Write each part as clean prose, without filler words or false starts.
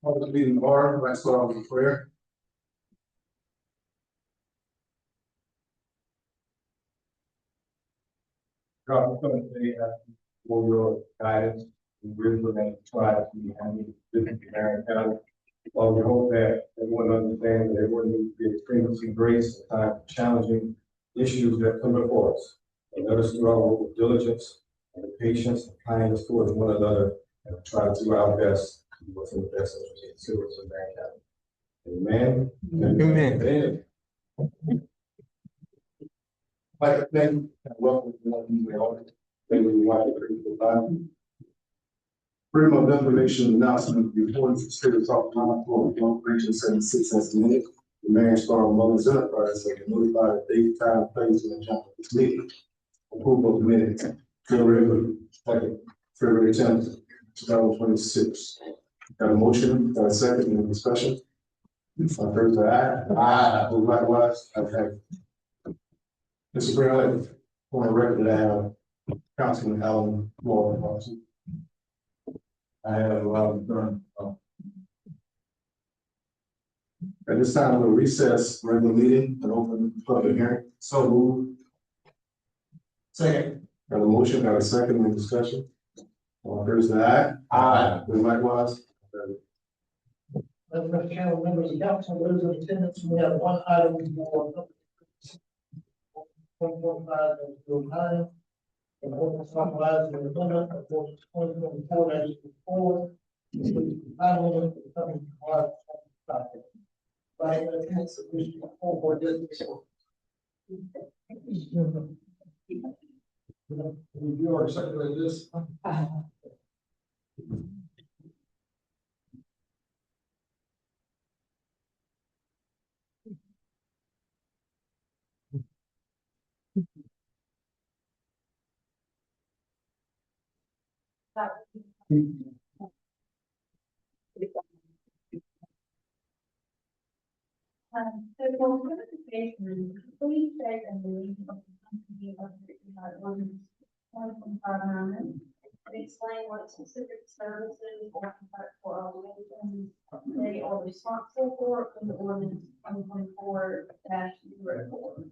Call the meeting to order. Let's start with prayer. God, we come today for your guidance and wisdom and try to be handling business in Marion County. We hope that everyone understands that everyone needs to be experiencing grace at times of challenging issues that come before us. And let us do our work with diligence and patience and kindness towards one another and try to do our best to do what's in the best interest of the citizens of Marion County. Amen. Amen. Like I said, welcome to the audience. Thank you for watching the time. Freedom of information announcement before the state of South Carolina for Region 76 as minute. The Marion Star Mullins Enterprise have been notified of date, time, place, and agenda of this meeting. Approval of minutes. February 10th, 2026. Got a motion, got a second, any discussion? First, aye. Likewise, okay. Mr. Brown, on the record, I have Councilman Allen Moore. I have done. At this time, we'll recess regular meeting and open public hearing. So move. Second. Got a motion, got a second, any discussion? On Thursday, aye. Likewise. Mr. Chairman, members of council, those in attendance, we have one item for 1.45.09. And ordinance authorizing the amendment of ordinance 2024-4, including the final limit for the coming July 25. By the attendance of which the full board districts. Review or circulate this. So for clarification, please check and believe of the company of the ordinance 1.59 and explain what specific services or contractual obligations they are responsible for in the ordinance 2024-04.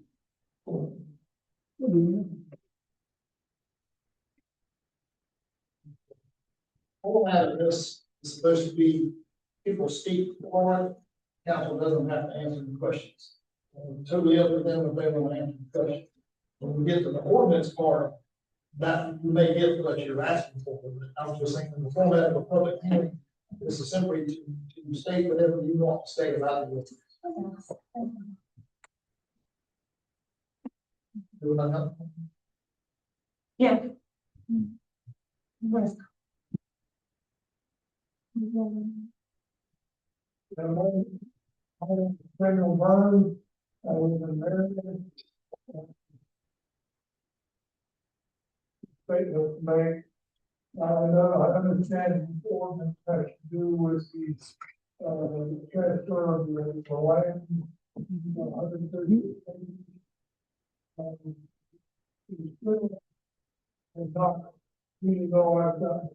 Format of this is supposed to be people speak for it. Council doesn't have to answer the questions. Totally up to them if they want to answer the question. When we get to the ordinance part, that you may get what you're asking for. But I was just saying the format of a public hearing, this is simply to state whatever you want to state about the ordinance. Do I know? Yeah. General Burn, was an American. Statement made. I understand the ordinance has to do with the transfer of the land. 130. And not really go like that.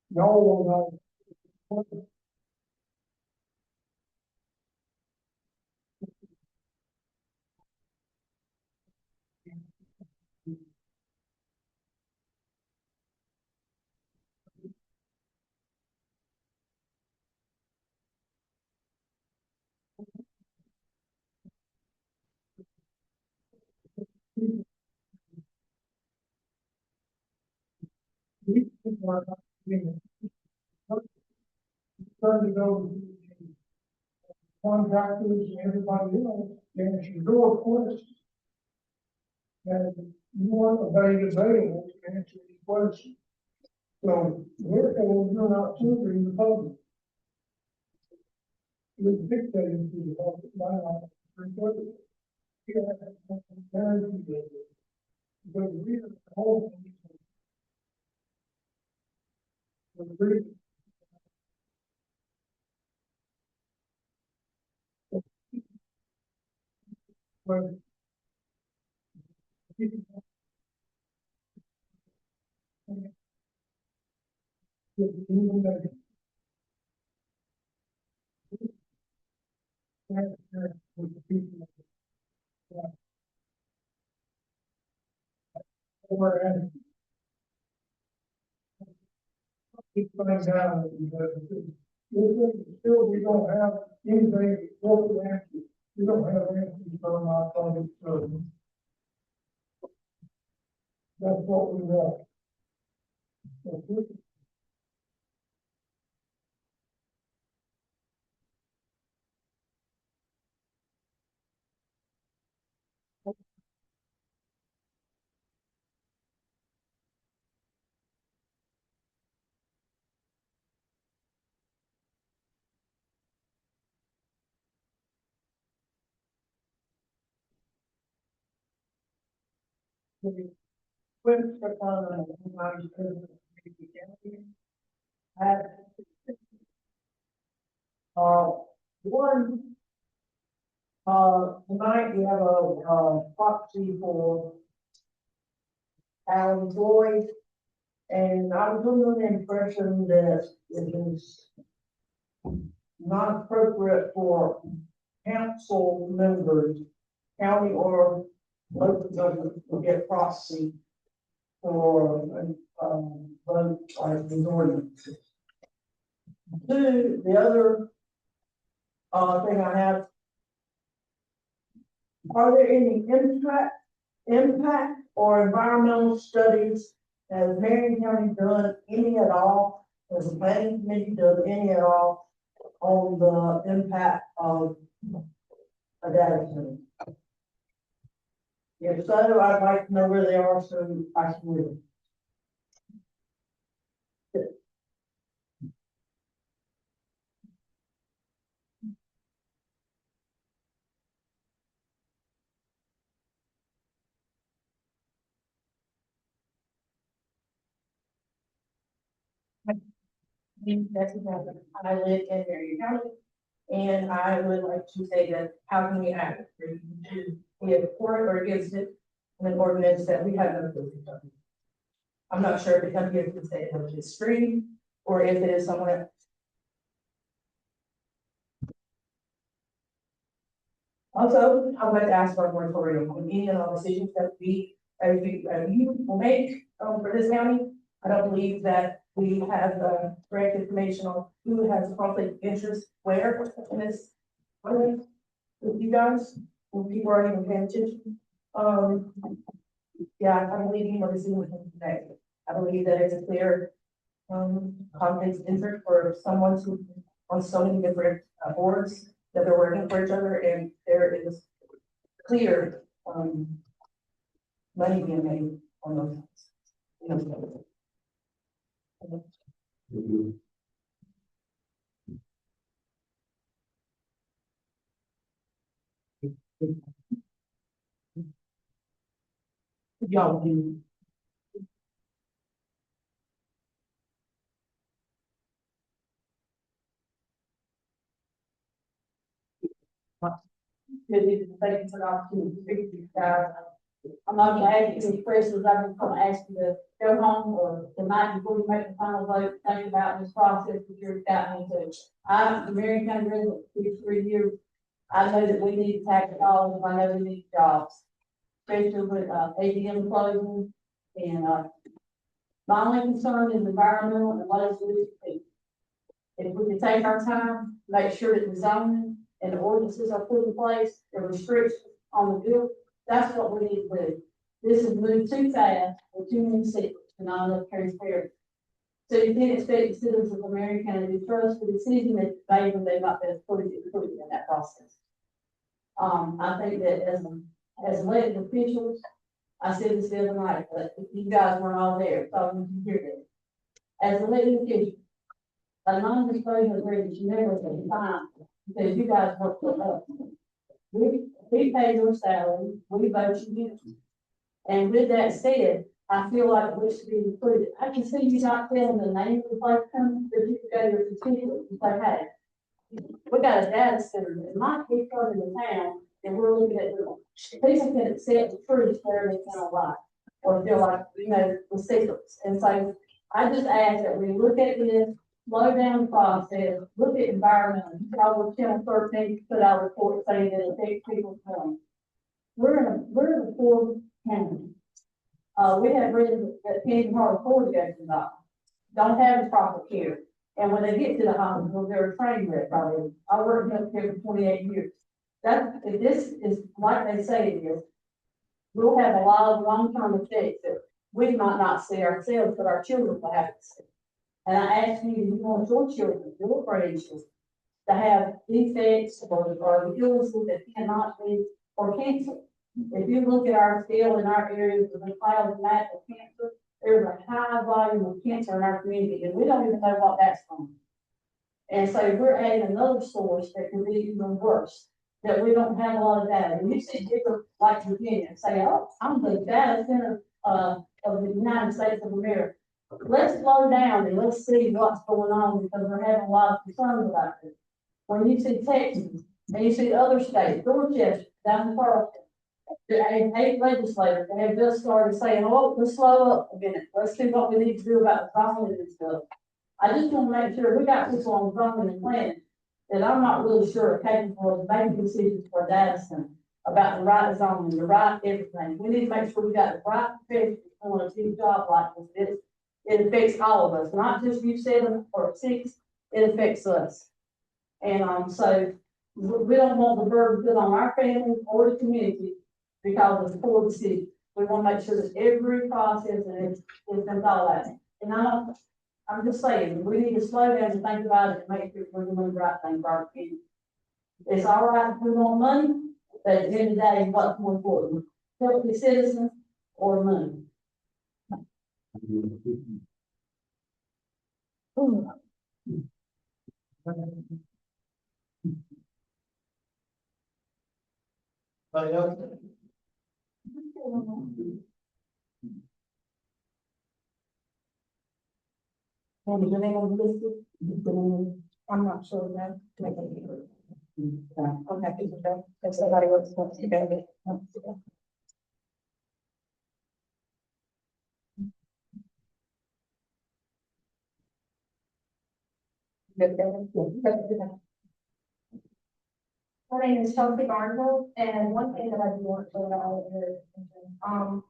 No, trying to go to contractors and everybody else, and it's your questions. And you want available to answer these questions. So therefore, you're not serving the public. You're dictating to the public by not reporting. Keep things down. Still, we don't have anything, local answers. We don't have anything from our public service. That's what we want. One, tonight we have a proxy for Alan Floyd, and I was under the impression that it is not appropriate for council members, county or local government, to get proxy for, vote like the ordinance. Two, the other, thing I have, are there any impact or environmental studies? Has Marion County done any at all? Has the planning committee done any at all on the impact of a data center? If so, I'd like to know where they are so I can read them. I live in Marion County, and I would like to say that how can we act to be for it or against it in an ordinance that we have no ability to. I'm not sure if it comes here to say that it's stream or if it is somewhere. Also, I would like to ask for a moratorium on any and all decisions that you will make for this county. I don't believe that we have correct information on who has conflict of interest where in this. With you guys, when people aren't even paying attention. Yeah, I don't believe anyone is doing with him today. I believe that it's a clear conflict of interest for someone to on so many different boards that they're working for each other, and there is clear money being made on those. You know, y'all do. Thank you for the opportunity to speak to you guys. I'm not gonna ask you any questions. I'm just gonna ask you to go home or tonight before you make the final vote, think about this process that you're gotten into. I'm a Marion County resident for 3 years. I know that we need tax dollars. I know we need jobs, especially with ATM closing. And my only concern is environmental and what is with people. If we can take our time, make sure that the zoning and the ordinances are put in place, the restrictions on the bill, that's what we need to do. This is moved too fast with too many secrets and not enough transparency. So you can't expect the citizens of Marion County to trust the decision that they when they've not been fully included in that process. I think that as elected officials, I said this the other night, but if you guys weren't all there, so you can hear this. As elected officials, a non-disclosure agreement you never can find because you guys work for us. we pay your salary, we vote you in. And with that said, I feel like we should be included. I can see you not telling the name of the place company, but you can go to your computer and say, hey, we got a data center that might be coming to town, and we're looking at doing. People can accept the truth where they can lie, or feel like, the secrets. And so I just ask that we look at this, slow down the process, look at environmental. Y'all were 10 or 13 put out a report saying that it affects people's home. We're in a poor county. We have residents that can't hardly afford to go to the doctor, don't have the proper care. And when they get to the hospital, they're a train wreck already. I worked in healthcare for 28 years. If this is like they say it is, we'll have a lot of long-term effects that we might not see ourselves, but our children will have to see. And I ask you, do you want your children, your grandchildren, to have defects or illnesses that cannot be, or cancer? If you look at our scale in our areas of the cloud of natural cancer, there's a high volume of cancer in our community, and we don't even know what that's from. And so we're adding another source that can be even worse, that we don't have a lot of data. And you see different, like Virginia, say, oh, I'm the data center of the United States of America. Let's slow down and let's see what's going on, because we're having a lot of concerns about this. When you see Texas, and you see other states, Dorchester, down in Florida, the eight legislators, they have just started saying, oh, let's slow up a minute. Let's see what we need to do about the zoning and stuff. I just want to make sure we got people on zoning and planning that I'm not really sure are capable of making decisions for data center about the right zoning, the right everything. We need to make sure we got the right professionals on a team job like this. It affects all of us, not just you 7 or 6, it affects us. And so we don't want the burden put on our families or the community because of the poor decision. We want to make sure that every process is been thought out. And I'm just saying, we need to slow down and think about it and make sure we're doing the right thing for our community. It's all right if we want money, but at the end of the day, what's more important, healthy citizens or money? Anybody else? What is the name of the list? I'm not sure that. Okay, if somebody else wants to go. My name is Chelsea Barnhill, and one thing that I do want to know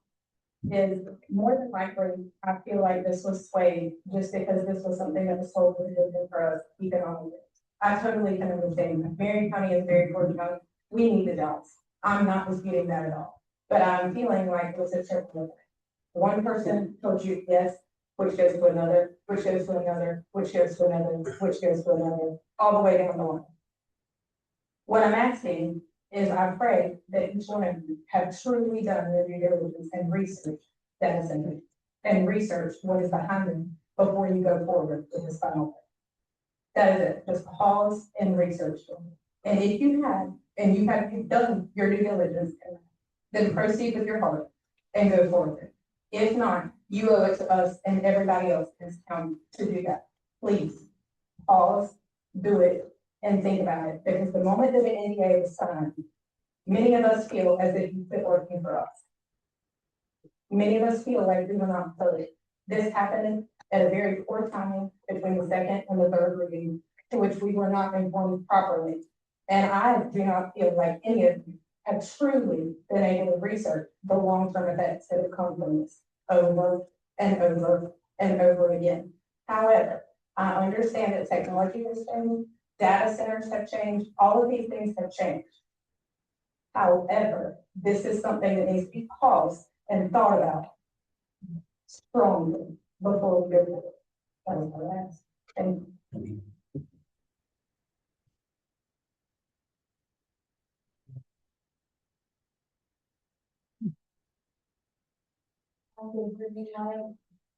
is more than likely, I feel like this was swayed just because this was something that was totally different for us economically. I totally can understand. Marion County is very fortunate. We need the jobs. I'm not disputing that at all. But I'm feeling like it was a triple. One person told you yes, which goes to another, which goes to another, which goes to another, which goes to another, all the way down the line. What I'm asking is I pray that each one of you have truly done your due diligence and research data centers and research what is behind them before you go forward with this final. That is it. Just pause and research them. And if you have, and you've done your due diligence, then proceed with your heart and go forward. If not, you owe it to us and everybody else in this county to do that. Please pause, do it, and think about it, because the moment that the NDA was signed, many of us feel as if you quit working for us. Many of us feel like we were not heard. This happened at a very poor time between the second and the third reading, to which we were not informed properly. And I do not feel like any of you have truly been able to research the long-term effects that have come from this over and over and over again. However, I understand that technology has changed. Data centers have changed. All of these things have changed. However, this is something that needs to be paused and thought about strongly before we go forward. That is my last. Thank you.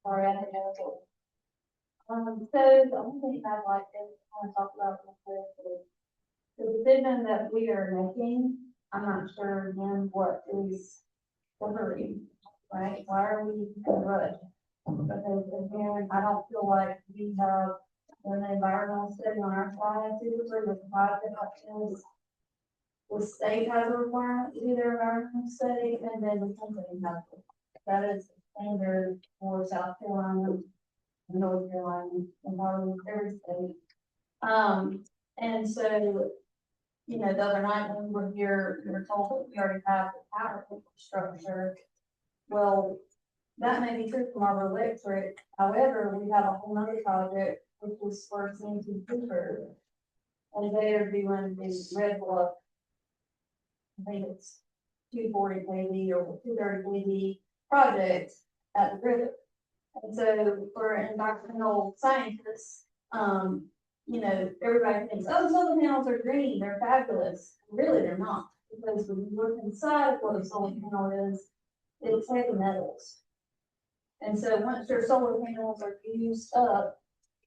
Sorry, I didn't know. So the only thing I'd like to kind of talk about real quick is the decision that we are making I'm not sure again what is the hurry, right? Why are we in a rush? Because again, I don't feel like we have an environmental study on our side, typically with private options. The state has a requirement to do their environmental study, and then the company has it. That is standard for South Carolina, North Carolina, and probably every state. And so, you know, the other night when we were here, we were told that we already have the power infrastructure. Well, that may be true from our electric, however, we have a whole nother project, which was for CMT Cooper. And they are doing the Red Bluff. I think it's 240 kV or 230 kV project at the river. And so for environmental scientists, you know, everybody thinks, oh, solar panels are green, they're fabulous. Really, they're not, because when you look inside of what a solar panel is, it's heavy metals. And so once your solar panels are used up,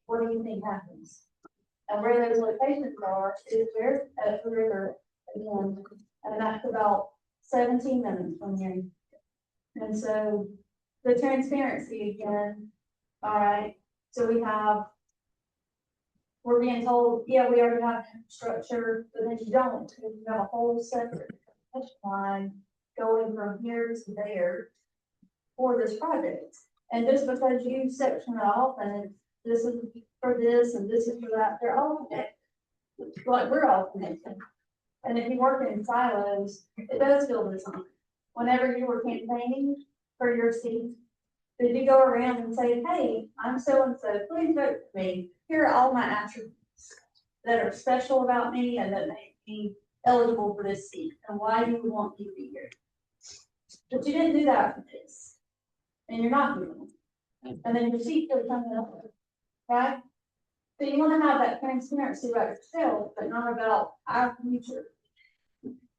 what do you think happens? And where those locations are is there at the river again, and that's about 17 minutes from here. And so the transparency again, all right, so we're being told, yeah, we already have infrastructure, but then you don't, because you have a whole separate line going from here to there for this project. And just because you section it off and this is for this and this is for that, they're all connected. Like we're all connected. And if you work in silos, it does feel the same. Whenever you were campaigning for your seat, did you go around and say, hey, I'm so-and-so, please vote for me. Here are all my attributes that are special about me and that make me eligible for this seat and why you would want me to be here. But you didn't do that for this. And you're not doing it. And then your seat goes coming up, right? So you want to have that transparency about yourself, but not about our future.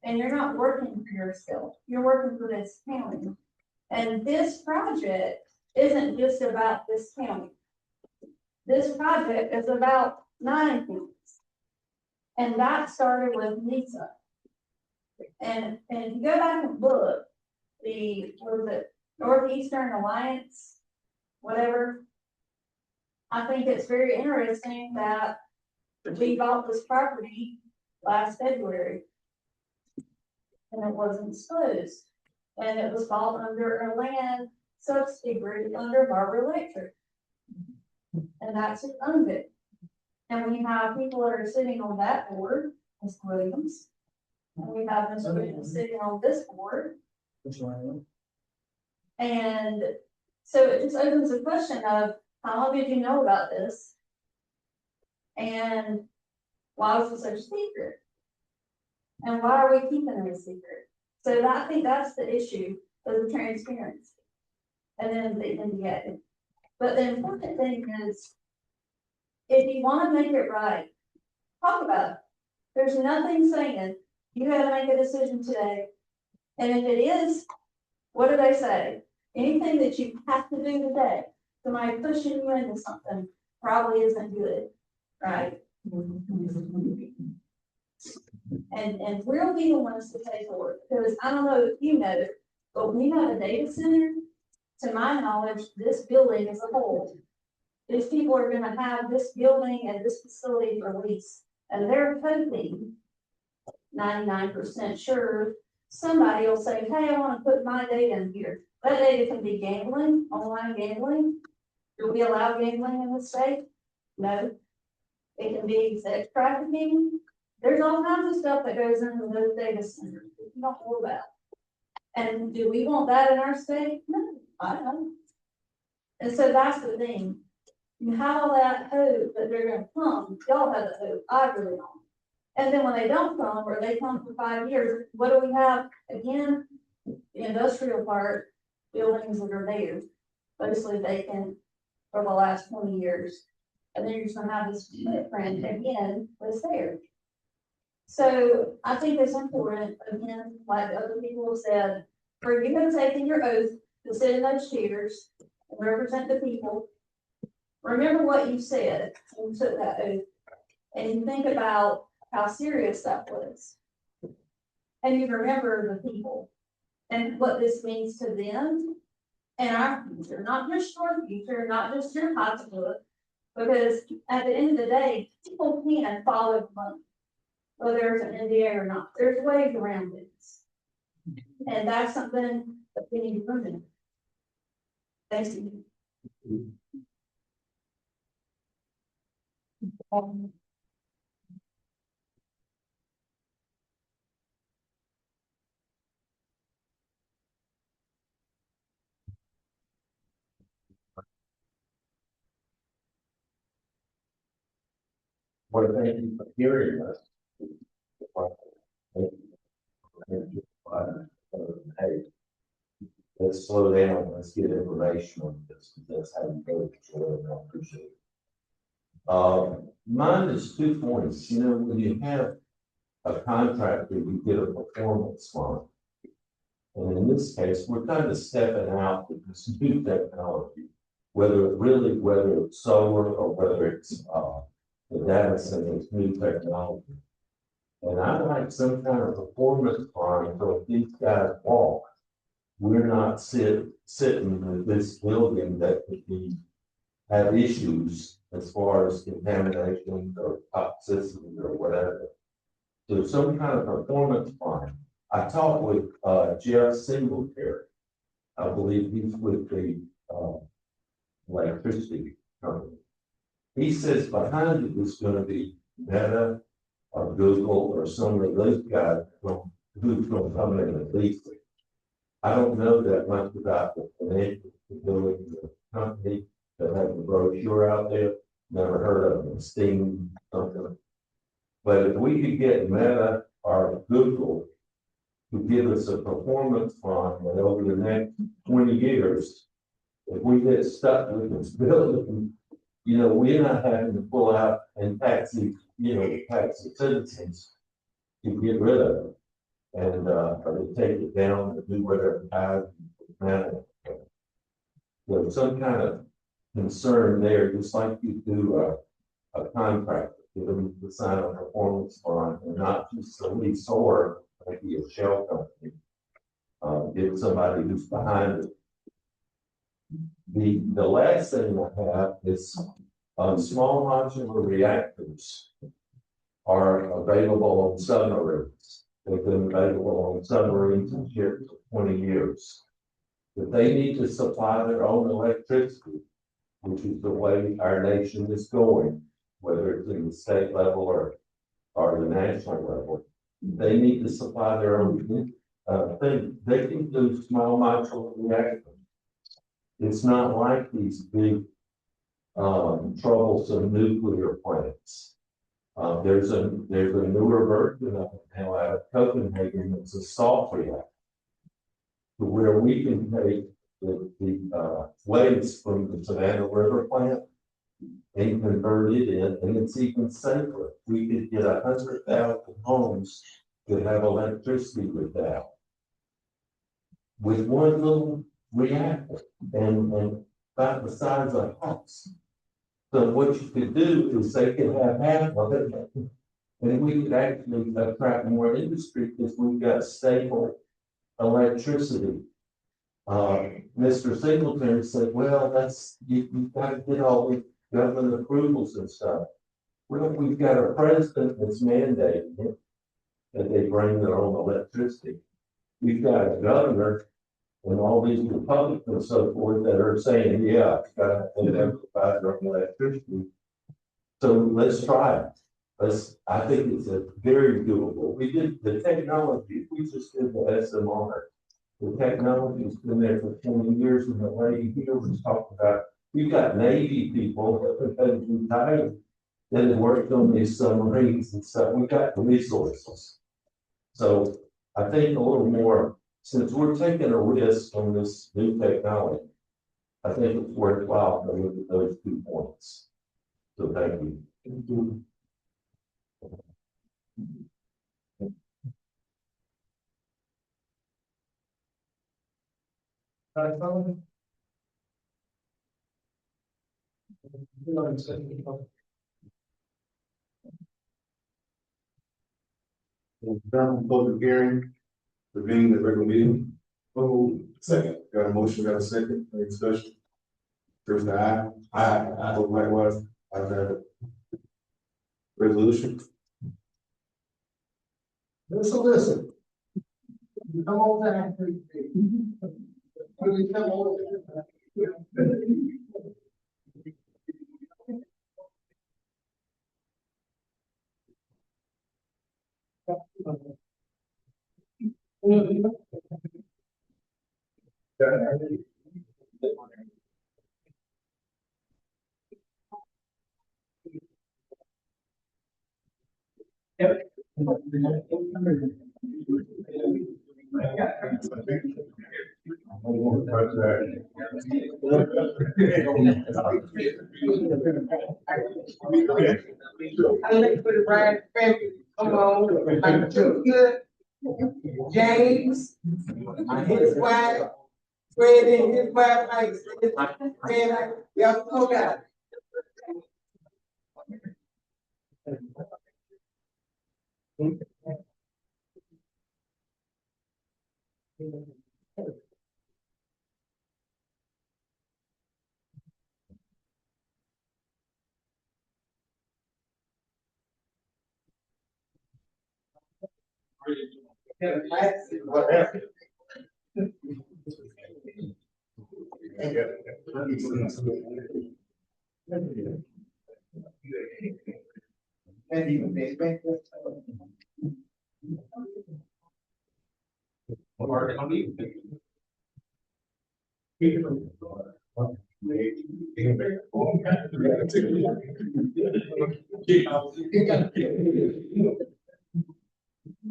And you're not working for yourself. You're working for this county. And this project isn't just about this county. This project is about 9 counties. And that started with NISA. And if you go back and look, what was it, Northeastern Alliance, whatever. I think it's very interesting that we bought this property last February. And it wasn't disclosed. And it was bought under a land subsidiary under Barber Electric. And that's who owned it. And we have people that are sitting on that board, Ms. Williams. And we have Ms. Williams sitting on this board. And so it just opens the question of how long did you know about this? And why was it such a secret? And why are we keeping it a secret? So I think that's the issue of the transparency. And then the NDA. But the important thing is, if you want to make it right, talk about it. There's nothing saying you got to make a decision today. And if it is, what do they say? Anything that you have to do today, somebody pushing you into something probably isn't good, right? And we'll be the ones to pay for it, because I don't know if you know, but when you have a data center, to my knowledge, this building as a whole, these people are gonna have this building and this facility for lease, and they're hoping 99% sure somebody will say, hey, I want to put my data in here. That data can be gambling, online gambling. Do we allow gambling in the state? No. It can be sex trafficking. There's all kinds of stuff that goes into those data centers that you don't know about. And do we want that in our state? No, I don't. And so that's the thing. You have all that hope that they're going to come. Y'all have the hope. I really don't. And then when they don't come, or they come for 5 years, what do we have? Again, the industrial park buildings that are there, mostly vacant for the last 20 years. And then you're just going to have this footprint again that's there. So I think it's important, again, like other people have said, for you to take in your oath to sit in those chairs and represent the people. Remember what you said when you took that oath, and you think about how serious that was. and you remember the people and what this means to them and our future, not just your future, not just your pocketbook. Because at the end of the day, people can follow money, whether there's an NDA or not. There's ways around this. And that's something that we need to remember. Thank you. Well, thank you for hearing us. Hey, let's slow down, let's get information on this, that's how you go, and I appreciate it. Mine is 2 points, you know, when you have a contractor, you get a performance bond. And in this case, we're kind of stepping out with this new technology, whether it's solar or whether it's, the data center's new technology. And I like some kind of performance bond, so if these guys walk, we're not sitting with this building that could have issues as far as contamination or toxicity or whatever. So some kind of performance bond. I talked with Jeff Singletary. I believe he's with the electricity company. He says behind it is going to be Meta or Google or some of those guys who's going to come in and lease it. I don't know that much about the financial stability of the company that has a brochure out there. Never heard of them, Steam something. But if we could get Meta or Google to give us a performance bond that over the next 20 years, if we get stuck with this building, you know, we're not having to pull out and tax the citizens to get rid of it. And or to take it down and do whatever manner. There's some kind of concern there, just like you do a contract, give them to sign a performance bond and not just a lease or maybe a shell company. Get somebody who's behind it. The last thing I have is small modular reactors are available on submarines. They've been available on submarines and ships for 20 years. But they need to supply their own electricity, which is the way our nation is going, whether it's in the state level or the national level. They need to supply their own thing. They can do small modular reactors. It's not like these big troublesome nuclear plants. There's a newer version of it now out of Copenhagen. It's a salt reactor, to where we can take the waste from the Savannah River plant and convert it in, and it's even safer. We could get 100,000 homes that have electricity without, with one little reactor, and about the size of a house. So what you could do is they could have half of it, and we could actually attract more industry because we've got stable electricity. Mr. Singletary said, well, you've got to get all the government approvals and stuff. Well, we've got a president that's mandating it, that they bring their own electricity. We've got a governor and all these Republicans and so forth that are saying, yeah, it's got to provide their own electricity. So let's try it. I think it's a very doable. We did the technology, we just did the SMR. The technology has been there for 20 years, and the lady here was talking about, we've got Navy people that have retired that have worked on these submarines and stuff. We got the resources. So I think a little more, since we're taking a risk on this new technology, I think it's worthwhile to look at those 2 points. So thank you. Thank you. Public hearing. convene the regular meeting. Oh, second, got a motion, got a second, any discussion? There's the aye. Aye. Vote likewise, I have it. Resolution. Listen. You come over there. Please come over there. I look for the right family. Come on, like good. James, his wife, Fred and his wife, man, y'all know about it. What happened?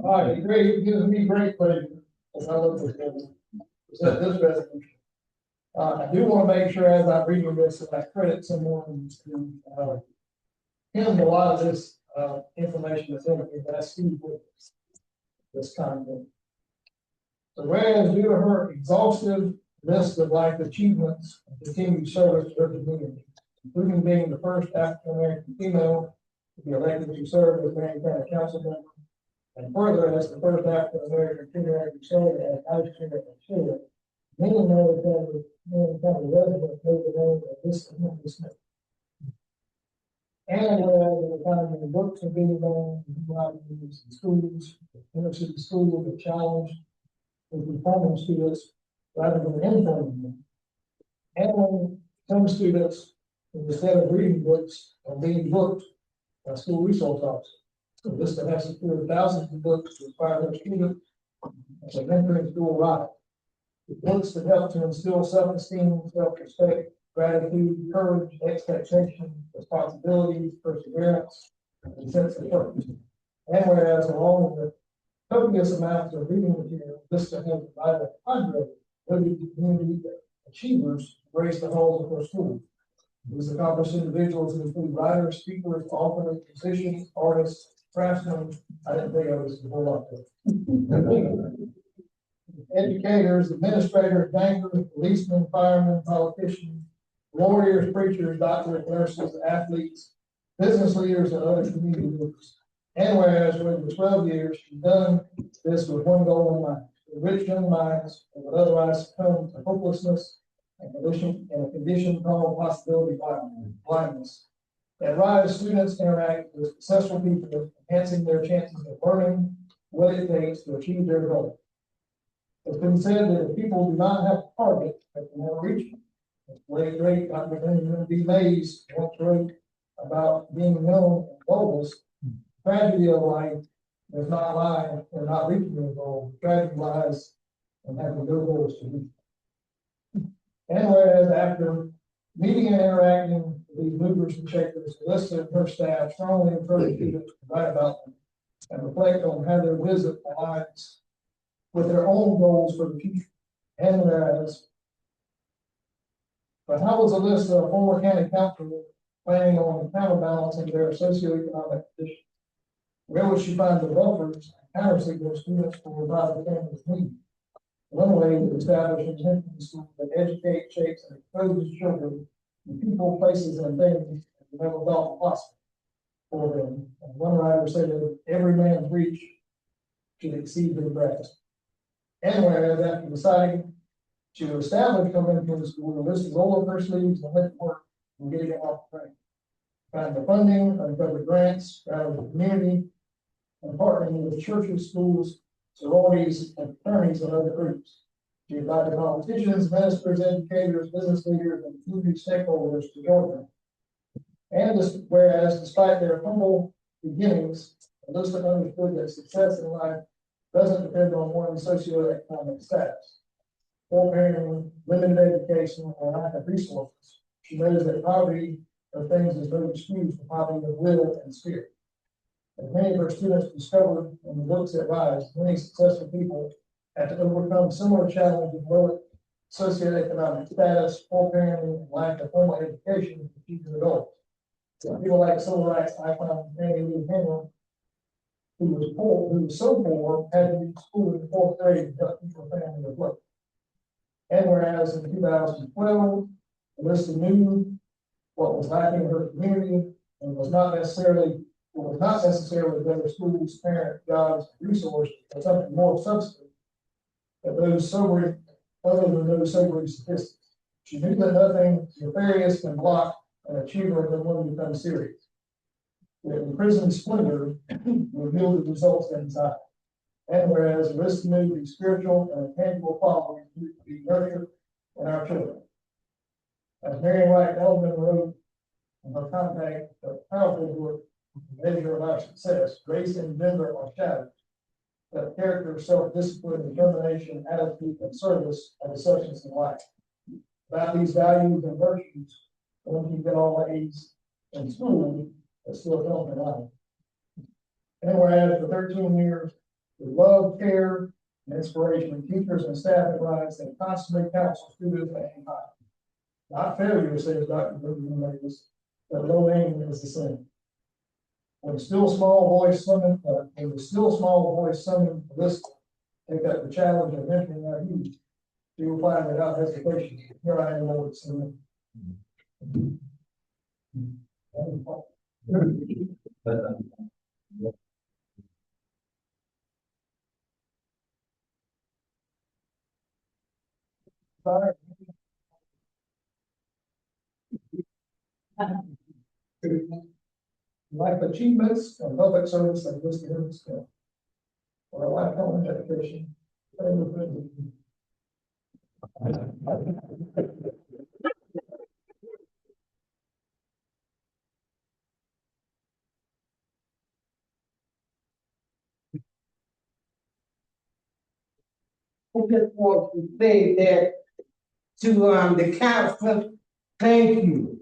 All right, great, it gives me great pleasure as I look at this, present this resolution. I do want to make sure as I read this, that I credit someone who, hemmed a lot of this, information that's in it, that's Steve Williams, this content. So whereas due to her exhaustive list of life achievements and continued service to her community, including being the first African-American female to be elected to serve as Marion County Council member, and further, as the first African-American kindergarten chair and vice chair of chair, many Marion County residents know the name of this community Smith. And whereas at the time when the books are being done, in schools, inner city schools are challenged with informing students rather than informing them. And when some students, instead of reading books, are being booked by school resource officers. So this has secured thousands of books to inspire their students as a mentoring school ride. The books that help to instill self-esteem, self-respect, gratitude, courage, expectation, responsibility, perseverance, and sense of purpose. And whereas along with copious amounts of reading material, this has provided a cadre of community achievers to grace the halls of our school. These accomplished individuals include writers, speakers, authors, musicians, artists, craftsmen. I didn't think I was a whole lot there. Educators, administrators, bankers, policemen, firemen, politicians, lawyers, preachers, doctors, nurses, athletes, business leaders, and other community leaders. And whereas for over 12 years, she's done this with one goal in mind: to enrich young minds that would otherwise succumb to hopelessness and a condition called possibility blindness. At RISE, students interact with successful people, enhancing their chances of learning what it takes to achieve their goal. It's been said that if people do not have a target, they can never reach them. Late great Dr. Benjamin B. Mays once wrote about being known as goalless. Tragedy of life does not lie in not reaching your goal. Tragedy lies in having no goals to reach. And whereas after meeting and interacting with these movers and shakers, Elista and her staff strongly encourage students to write about them and reflect on how their visit aligns with their own goals for the future. And whereas, but how was Elista, a former county council, planning on counterbalancing their socioeconomic condition? Where would she find the buffers and countersignal students for provide the family's needs? One way is to establish intention schools that educate, shapes, and exposes children in people, places, and things that never thought possible for them. And one writer said that every man's reach should exceed their grasp. And whereas after deciding to establish Marion School, the list is all of her sleeves and went to work and getting it off the train. Find the funding, uncover grants, rally the community, and partnering with churches, schools, sororities, and fraternities and other groups. She invited politicians, ministers, educators, business leaders, and community stakeholders to join her. And this, whereas despite their humble beginnings, Elista understood that success in life doesn't depend on one's socioeconomic status, poor parenting, limited education, or lack of resources. She knows that poverty of things is no excuse for poverty of will and spirit. As many of her students discovered in the books that rise, many successful people have to overcome similar challenges of lower socioeconomic status, poor parenting, and lack of formal education for future adults. People like civil rights icon Fannie Lou Hamer, who was so poor, had to leave school in the fourth grade to help keep her family afloat. And whereas in 2012, Elista knew what was lacking in her community and was not necessarily better schools, parents, jobs, and resources, but something more substantive than those sobering statistics. She knew that nothing nefarious can block an achiever when one becomes serious. The imprisoned splendor revealed the results inside. And whereas Elista knew the spiritual and intangible qualities need to be nurtured in our children. As Marion Wright Edelman wrote in her compact, a powerful book, Measure of Our Success, Grace and Gender Are Shadows, that character, self-discipline, determination, attitude, and service are the substance of life. Without these values and virtues, one can get all A's in school, but still don't in life. And whereas for 13 years, with love, care, and inspiration, teachers and staff advise and constantly counsel students at high. Not failure, says Dr. Davis, but low aim is the same. When the still small voice summoned Elista, take up the challenge of entering our youth, you will find without hesitation, here I am, Lord, send me. Sorry. Life achievements and public service like this here in school. For a lifetime education. I just want to say that to the council, thank you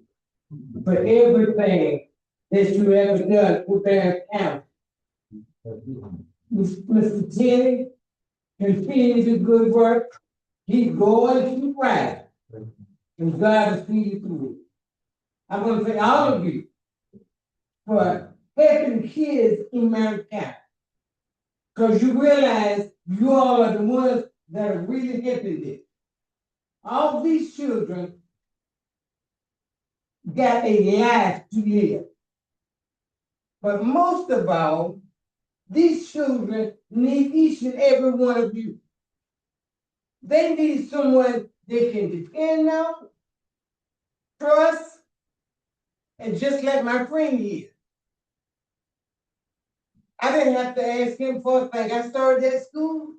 for everything that you ever done for Marion County. Mr. Tenney, continue to do good work. Keep going, keep right. And God will see you through it. I want to thank all of you for helping kids in Marion County. Because you realize you all are the ones that are really helping this. All these children got a life to live. But most of all, these children need each and every one of you. They need someone they can depend on, trust, and just like my friend here. I didn't have to ask him for a thing. I started at school.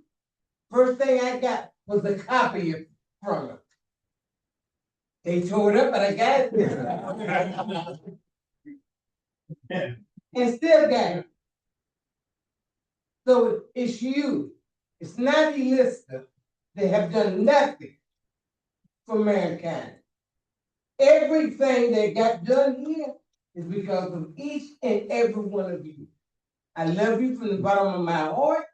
First thing I got was a copy from him. They tore it up, but I got it. And still got it. So it's you. It's not Elista. They have done nothing for Marion County. Everything that got done here is because of each and every one of you. I love you from the bottom of my heart.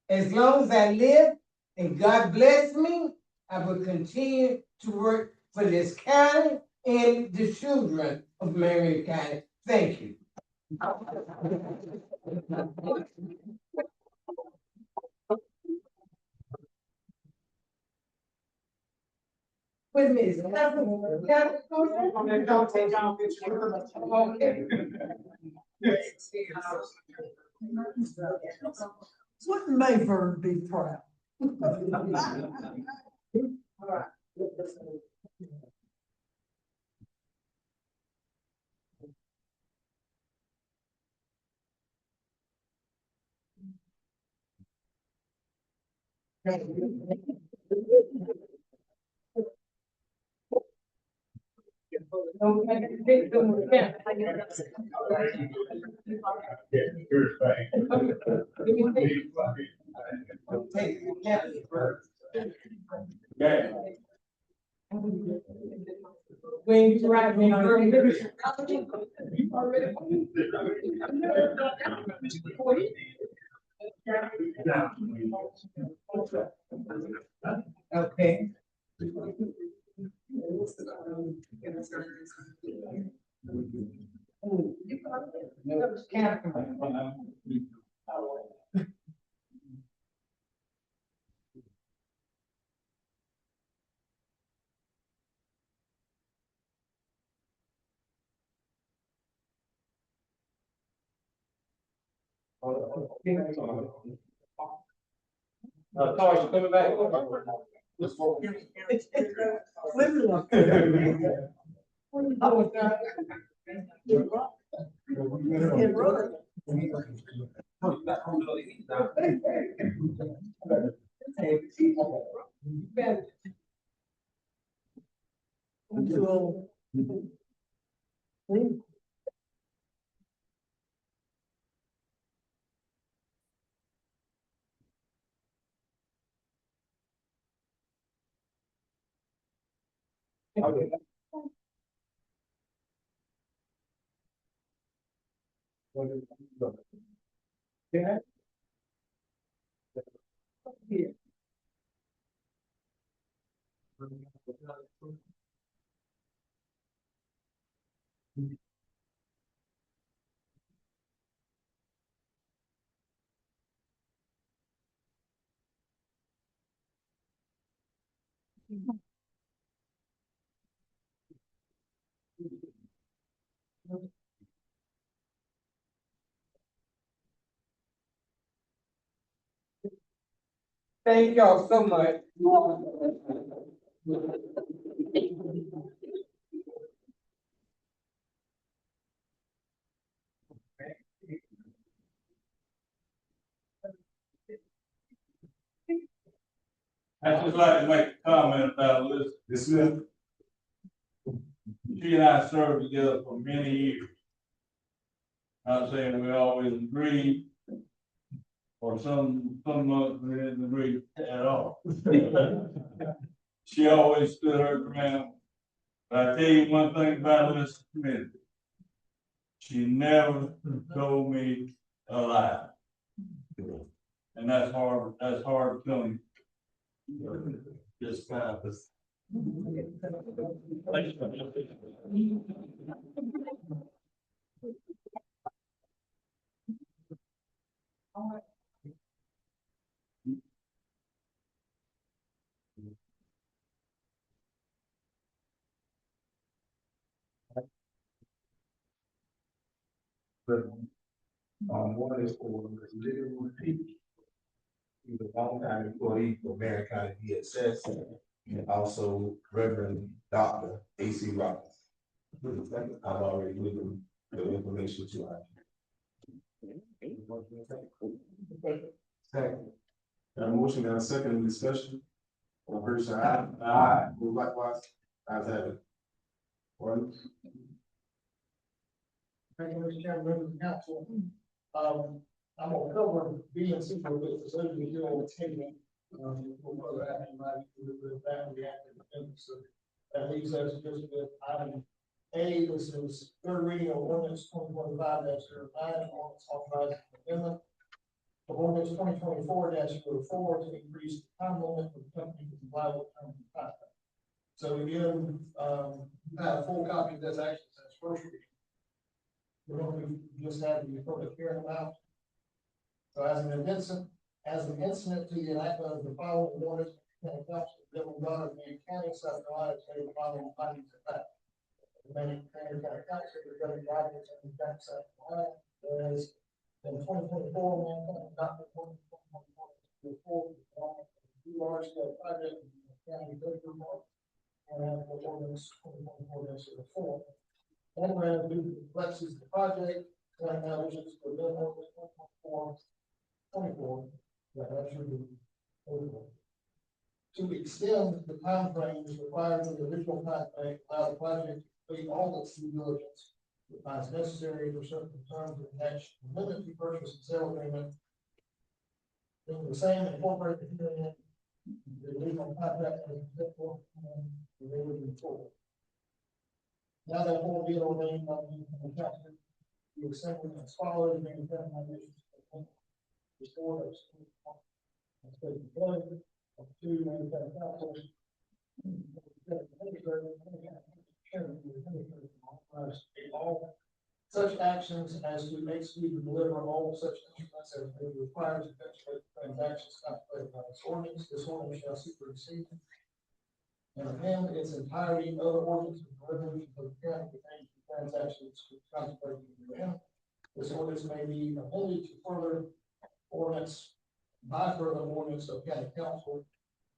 As long as I live and God bless me, I will continue to work for this county and the children of Marion County. Thank you. Wait a minute. Wouldn't Mayberg be proud? All right. When you write me on okay. Tosh, coming back. Yeah. Thank y'all so much. I'd just like to make a comment about Elista. Yes, ma'am. She and I served together for many years. Not saying we always agreed, or some months we didn't agree at all. She always stood her ground. But I tell you one thing about this committee. She never told me a lie. And that's hard to tell me. Just kind of. One is for living with people. He's a longtime employee for Marion County DSS, and also Reverend Dr. A.C. Roberts. I've already given the information to her. Second. Got a motion, got a second discussion. All first side, aye, move likewise, ayes have it. One. Thank you, Mr. Chairman, members of the council. I'm gonna cover B and C for this, so those of you who are taking, we'll go back and write with that reactive amendments. So that leaves us just with item A, this is third reading of ordinance 2025-09, ordinance authorizing amendment of ordinance 2024-04 to increase the time limit for the company to comply with terms of contract. So again, had a full copy of this action since first reading. We're going to just have the public hearing about. So as an incident to the enactment of the following ordinance, County Council, General Government of Marion County, South Carolina, state the following findings of fact. The Marion County Council, regarding guidance on the County of South Carolina, whereas in 2024, Marion County adopted ordinance 2024, large scale project in the county industrial park. And for ordinance 2024-04. And we're going to flexes the project, right now, which is for the ordinance 2024. Yeah, that should be. Over. To extend the time frame is required for the original contract, allow the project to complete all its due diligence. It finds necessary for certain terms attached to limit the purchase and sale agreement. Being the same incorporated in the original contract as before, and they would move forward. Now therefore be it ordained by the council, the assembly as follows, being recommendations. Restore those. Such actions as to execute and deliver all such instruments as may be required to effectuate transactions contemplated by this ordinance. This ordinance shall supersede and amend its entirety other ordinances and resolutions of the county pertaining to transactions contemplated herein. This ordinance may be amended to further ordinance by further ordinance of county council.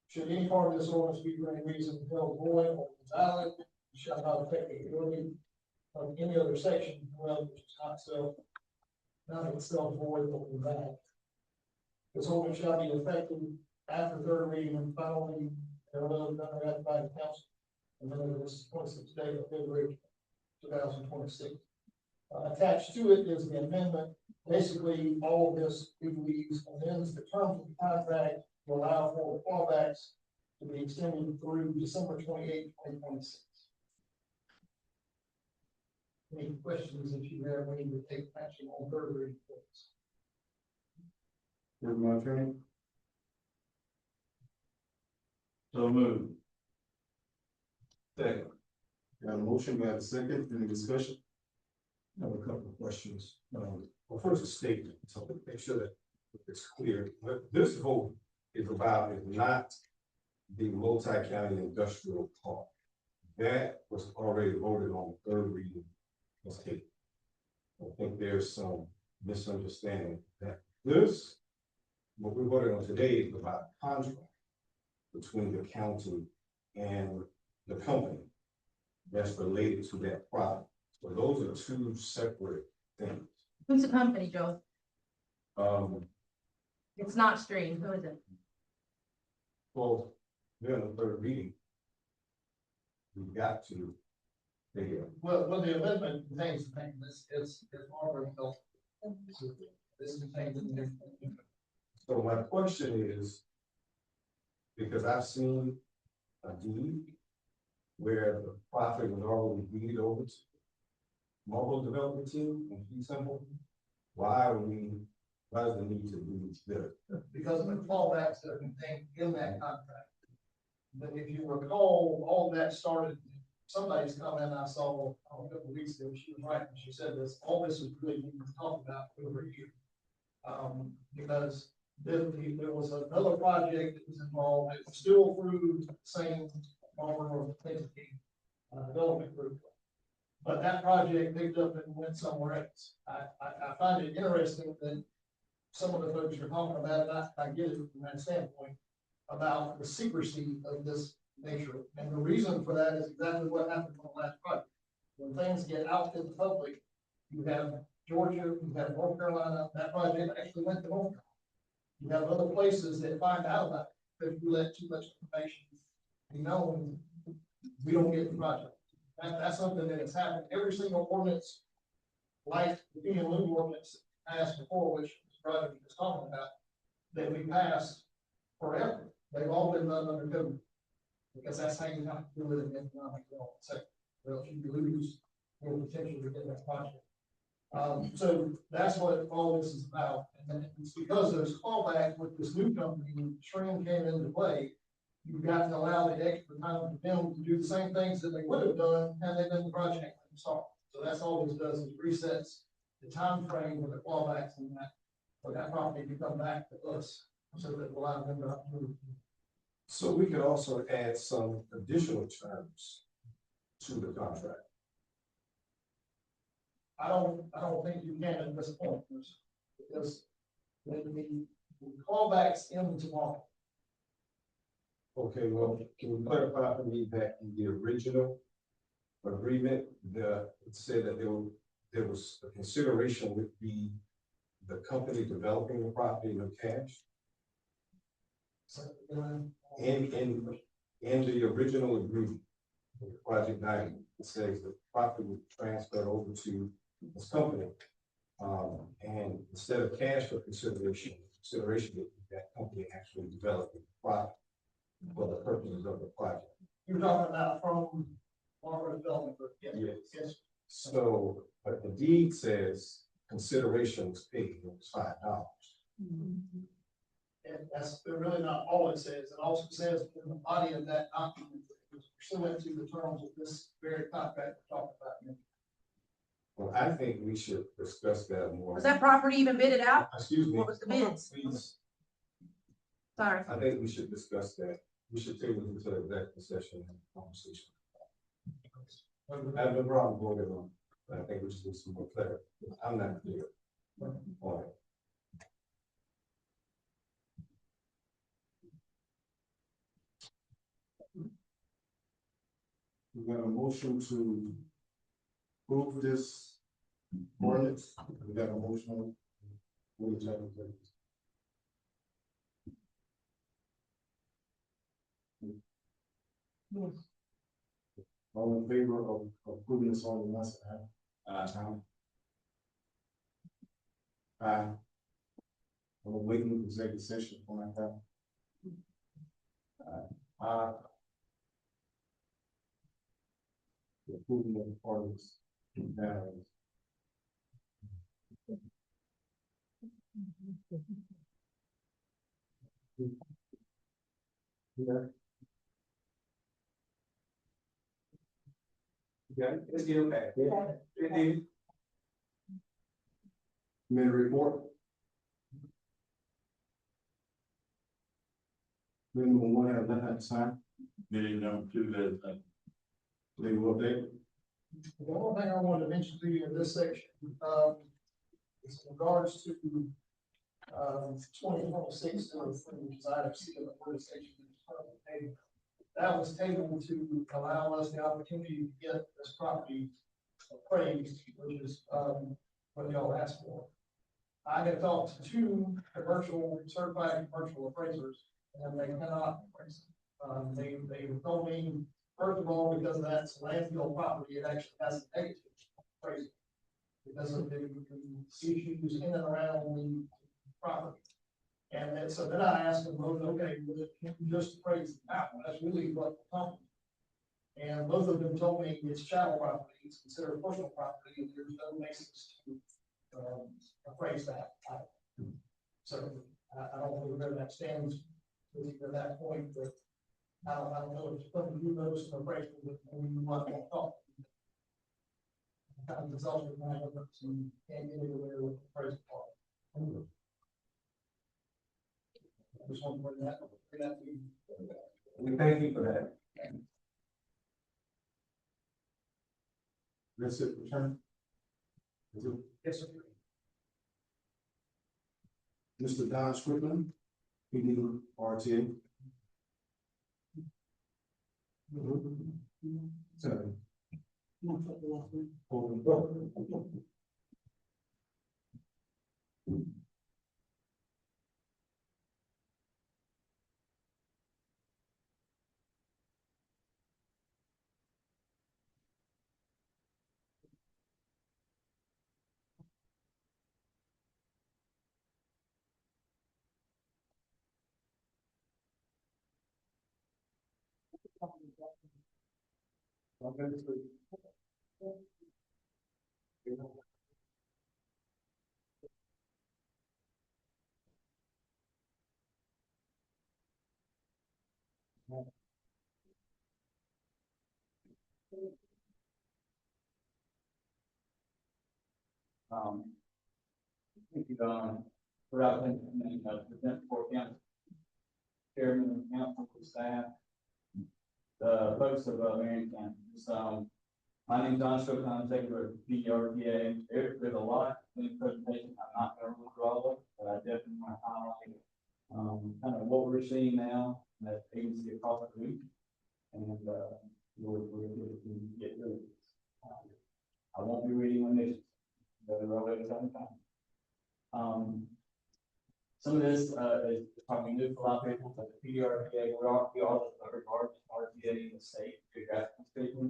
Should any part of this ordinance be for any reason held void or invalid, it shall not affect the ability of any other section which is not itself void or invalid. This ordinance shall be effective after third reading and final reading thereof done by the council. And then it is 26th day of February 2026. Attached to it is the amendment. Basically, all of this we believe amends the terms of the contract to allow for the clawbacks to be extended through December 28, 2026. Any questions if you have, we need to take action on third reading. Here's my attorney. So moved. Second. Got a motion, got a second, any discussion? I have a couple of questions. Well, first a statement, so make sure that it's clear. What this vote is about is not the multi-county industrial park. That was already voted on third reading. Okay. I think there's some misunderstanding that this, what we're voting on today is about contract between the county and the company that's related to that product. So those are two separate things. Who's the company, Joe? Um, It's not Stream, who is it? well, then the third reading, we got to figure. Well, the amendment contains the thing, it's already built. This contains the. So my question is, because I've seen a deed where the property was already deeded over to mobile development team and fee simple, why does the need to do this? Because of the clawbacks that are contained in that contract. But if you recall, all that started, somebody's comment I saw a couple of weeks ago, she was right when she said this, all this was really being talked about over a year. Because there was another project that was involved, it was still through the same entity, development group. But that project picked up and went somewhere else. I find it interesting that some of the folks are talking about it, I get it from that standpoint, about the secrecy of this nature. And the reason for that is exactly what happened on the last project. When things get out in the public, you have Georgia, you have North Carolina, that project actually went to North Carolina. You have other places that find out about it, if you let too much information be known, we don't get the project. That's something that has happened. Every single ordinance, like the fee and lieu ordinance passed before, which Mr. Brother was talking about, that we passed forever. They've all been done under code. Because that's how you have to do it in the economic development sector. Or else you lose your potential to get that project. So that's what all this is about. And then it's because there's callback with this new company, when Stream came into play, you've got to allow the extra time for them to do the same things that they would have done had they done the project themselves. So that's all this does is resets the time frame with the clawbacks and that, for that property to come back to us, so that we'll allow them to move. So we could also add some additional terms to the contract. I don't think you can at this point, because when the callbacks in tomorrow, Okay, well, can you clarify for me that in the original agreement, it said that there was a consideration would be the company developing the property in cash? In the original agreement, the project document, it says the property would transfer over to this company. And instead of cash for consideration would be that company actually developing the property for the purposes of the project. You're talking about from Margaret Development Group, yes. Yes. So, but the deed says consideration was paid, it was $5. And that's really not all it says. It also says in the body of that document, it was pursuant to the terms of this very contract we're talking about here. Well, I think we should discuss that more. Was that property even bidded out? Excuse me. What was the bids? Please, Sorry. I think we should discuss that. We should take it into the executive session and conversation. I have no problem voting on, but I think we should do some more clarity. I'm not clear. All right. We got a motion to approve this ordinance. We got a motion. What is that? All in favor of approving this ordinance? Aye. Aye. I'm waiting for executive session for my time. Aye. The approval of the ordinance. Yeah. Yeah, it's okay. Yeah. Committee report. Number one, at that time. Meeting number 2, that, Legal update. The only thing I wanted to mention to you in this section, is in regards to, 2026, which is item C of the organization. That was tabled to allow us the opportunity to get this property appraised, which is, what y'all asked for. I have talked to 2 certified commercial appraisers, and they cannot appraise it. They told me, first of all, because that's landfill property, it actually has a negative appraisal because of the issues in and around the property. And then, so then I asked them both, okay, well, can you just appraise the out? That's really what the company. And both of them told me it's chattel property, it's considered personal property, and there's no basis to appraise that. So I don't know where that stands at that point, but I don't know if it's something you notice in appraisal, but we might want to talk. Kind of results in my efforts and can't get anywhere with the appraisal part. I just want to bring that to you. We thank you for that. That's it, return. Yes, sir. Mr. Don Strickland, PD RTA. Sorry. Thank you, throughout the present for council, chairman of council, staff, the folks of Marion County. My name is Don Strickland, I'm executive of PRTA. There's a lot in the presentation. I'm not going to run through all of it, but I definitely want to highlight kind of what we're seeing now and that agency across the week. And, we'll get through it. I won't be reading omissions, but the road at the time. Some of this, is probably new for a lot of people, but the PDRTA, we are the third largest RTA in the state, geographically speaking.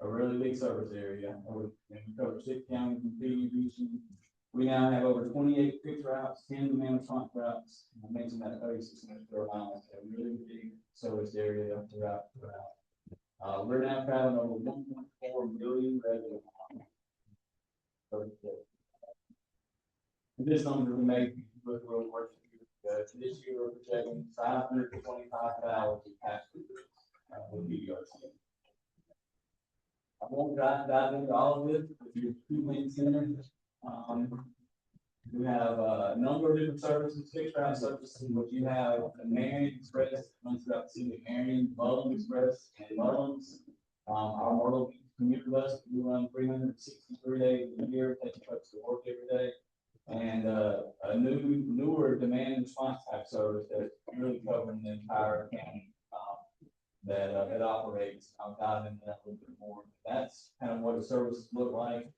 A really big service area, and we cover 6 counties and 3 regions. We now have over 28 fixed routes, 10 demand response routes. I mentioned that 36 minutes per mile, so a really big service area throughout. We're now traveling over 1.4 million residents. This number we made with road work. This year we're projecting 525,000 passengers with PDRTA. I won't dive into all of it, but there's 2 links in there. We have a number of different services, fixed route services, but you have the Marion Express that runs throughout the city of Marion, Mullins Express, and Mullins. Our Mullins commuter bus, we run 363 days a year, taking trucks to work every day. And a newer demand response type service that's really covering the entire county that operates. I'll dive into that a little bit more. That's kind of what the services look like.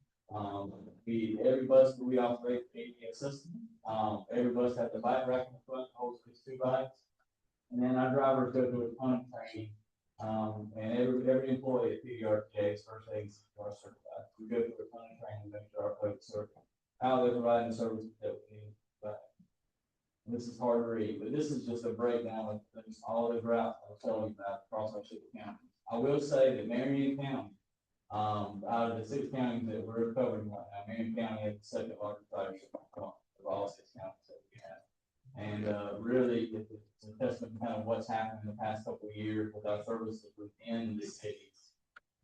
Every bus that we operate the ADS system. Every bus has a bike rack in the front, holds 2 bikes. And then our drivers go through a ton of training. And every employee at PDRTA is first aid certified. We go through a ton of training to make sure our folks are how they're providing the services that we need. But this is hard to read, but this is just a breakdown of all the routes I was telling you about across our 6 counties. I will say that Marion County, out of the 6 counties that we're covering right now, Marion County has the 2nd largest ridership of all 6 counties that we have. And really, it's a testament to kind of what's happened in the past couple of years with our services within the cities.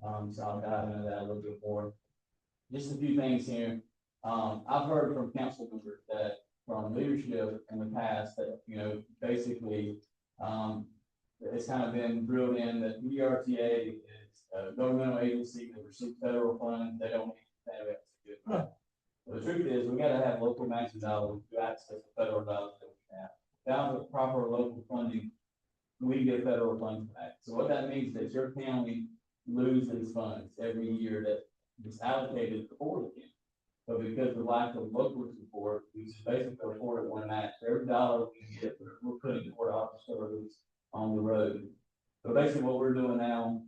So I'll dive into that a little bit more. Just a few things here. I've heard from council members that from leadership in the past that, basically, it's kind of been drilled in that PDRTA is a governmental agency that receives federal funds. They don't need to have it. Right. The truth is, we got to have local matching dollars to access the federal dollars that we have. Without the proper local funding, we get federal funds back. So what that means is that your county loses funds every year that is allocated for the county. But because of lack of local support, we just basically afford it one match. Every dollar we get, we're putting toward officers on the road. So basically what we're doing now,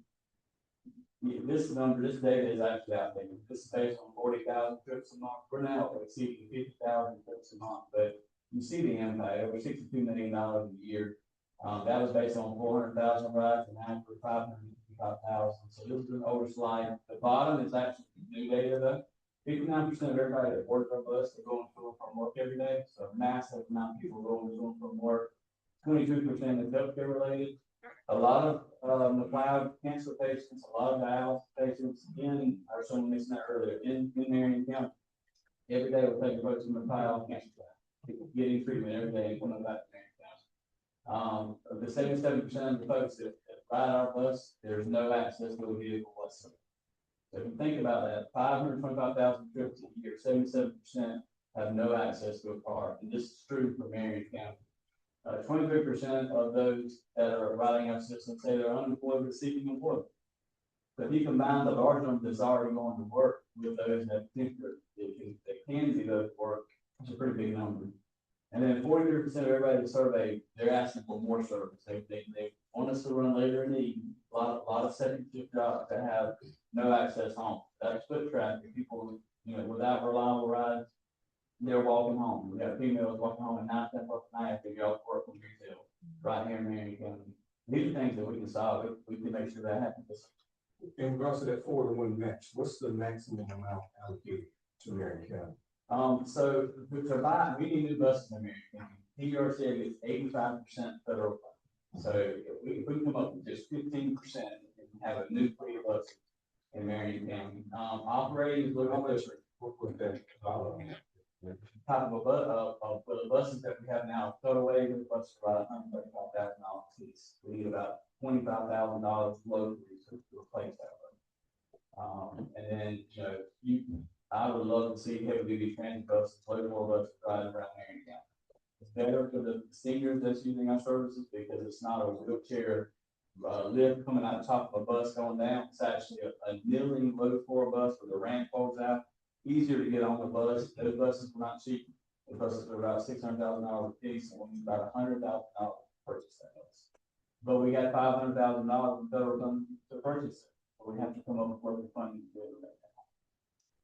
this data is actually outdated. This is based on 40,000 trips a month. We're now exceeding 50,000 trips a month, but you see the impact, over $62 million a year. That was based on 400,000 rides, and now for 555,000. So this is an overslide. The bottom is actually new data though. 59% of everybody that works on bus are going to and from work every day. So massive amount of people going to and from work. 22% is healthcare related. A lot of McLeod cancer patients, a lot of dialysis patients in, or someone mentioned that earlier, in Marion County. Every day we're taking folks from McLeod cancer people getting treatment every day when I'm back to Marion County. The 77% of the folks that ride our bus, there's no access to a vehicle whatsoever. So if you think about that, 525,000 trips a year, 77% have no access to a car, and this is true for Marion County. 23% of those that are riding our system say they're unemployed or seeking employment. So if you combine the large number that's already going to work with those that can do those work, it's a pretty big number. And then 43% of everybody that's surveyed, they're asking for more service. They want us to run later in the evening. A lot of second shift jobs that have no access home. That's foot traffic. People, without reliable rides, they're walking home. We got females walking home at 9, 10 o'clock at night after they go to work from retail right here in Marion County. These are things that we can solve. We can make sure that happens. In regards to that 4-to-1 match, what's the maximum amount allocated to Marion County? So to buy, we need new buses in Marion County. PDRTA gets 85% federal funds. So if we come up with just 15% and have a new fleet of buses in Marion County, operating is looking at What would that top of the buses that we have now, total weight of the bus is about $135,000 piece. We need about $25,000 locally to replace that one. And then, I would love to see heavy duty transit buses, local buses driving around Marion County. It's better for the seniors that's using our services because it's not a wheelchair lift coming out the top of a bus going down. It's actually a kneeling low floor bus where the ramp falls out. Easier to get on the bus. Those buses were not cheap. The buses are about $600,000 a piece, and we need about $100,000 to purchase that bus. But we got $500,000 in federal funds to purchase it. So we have to come up with local funding to do it.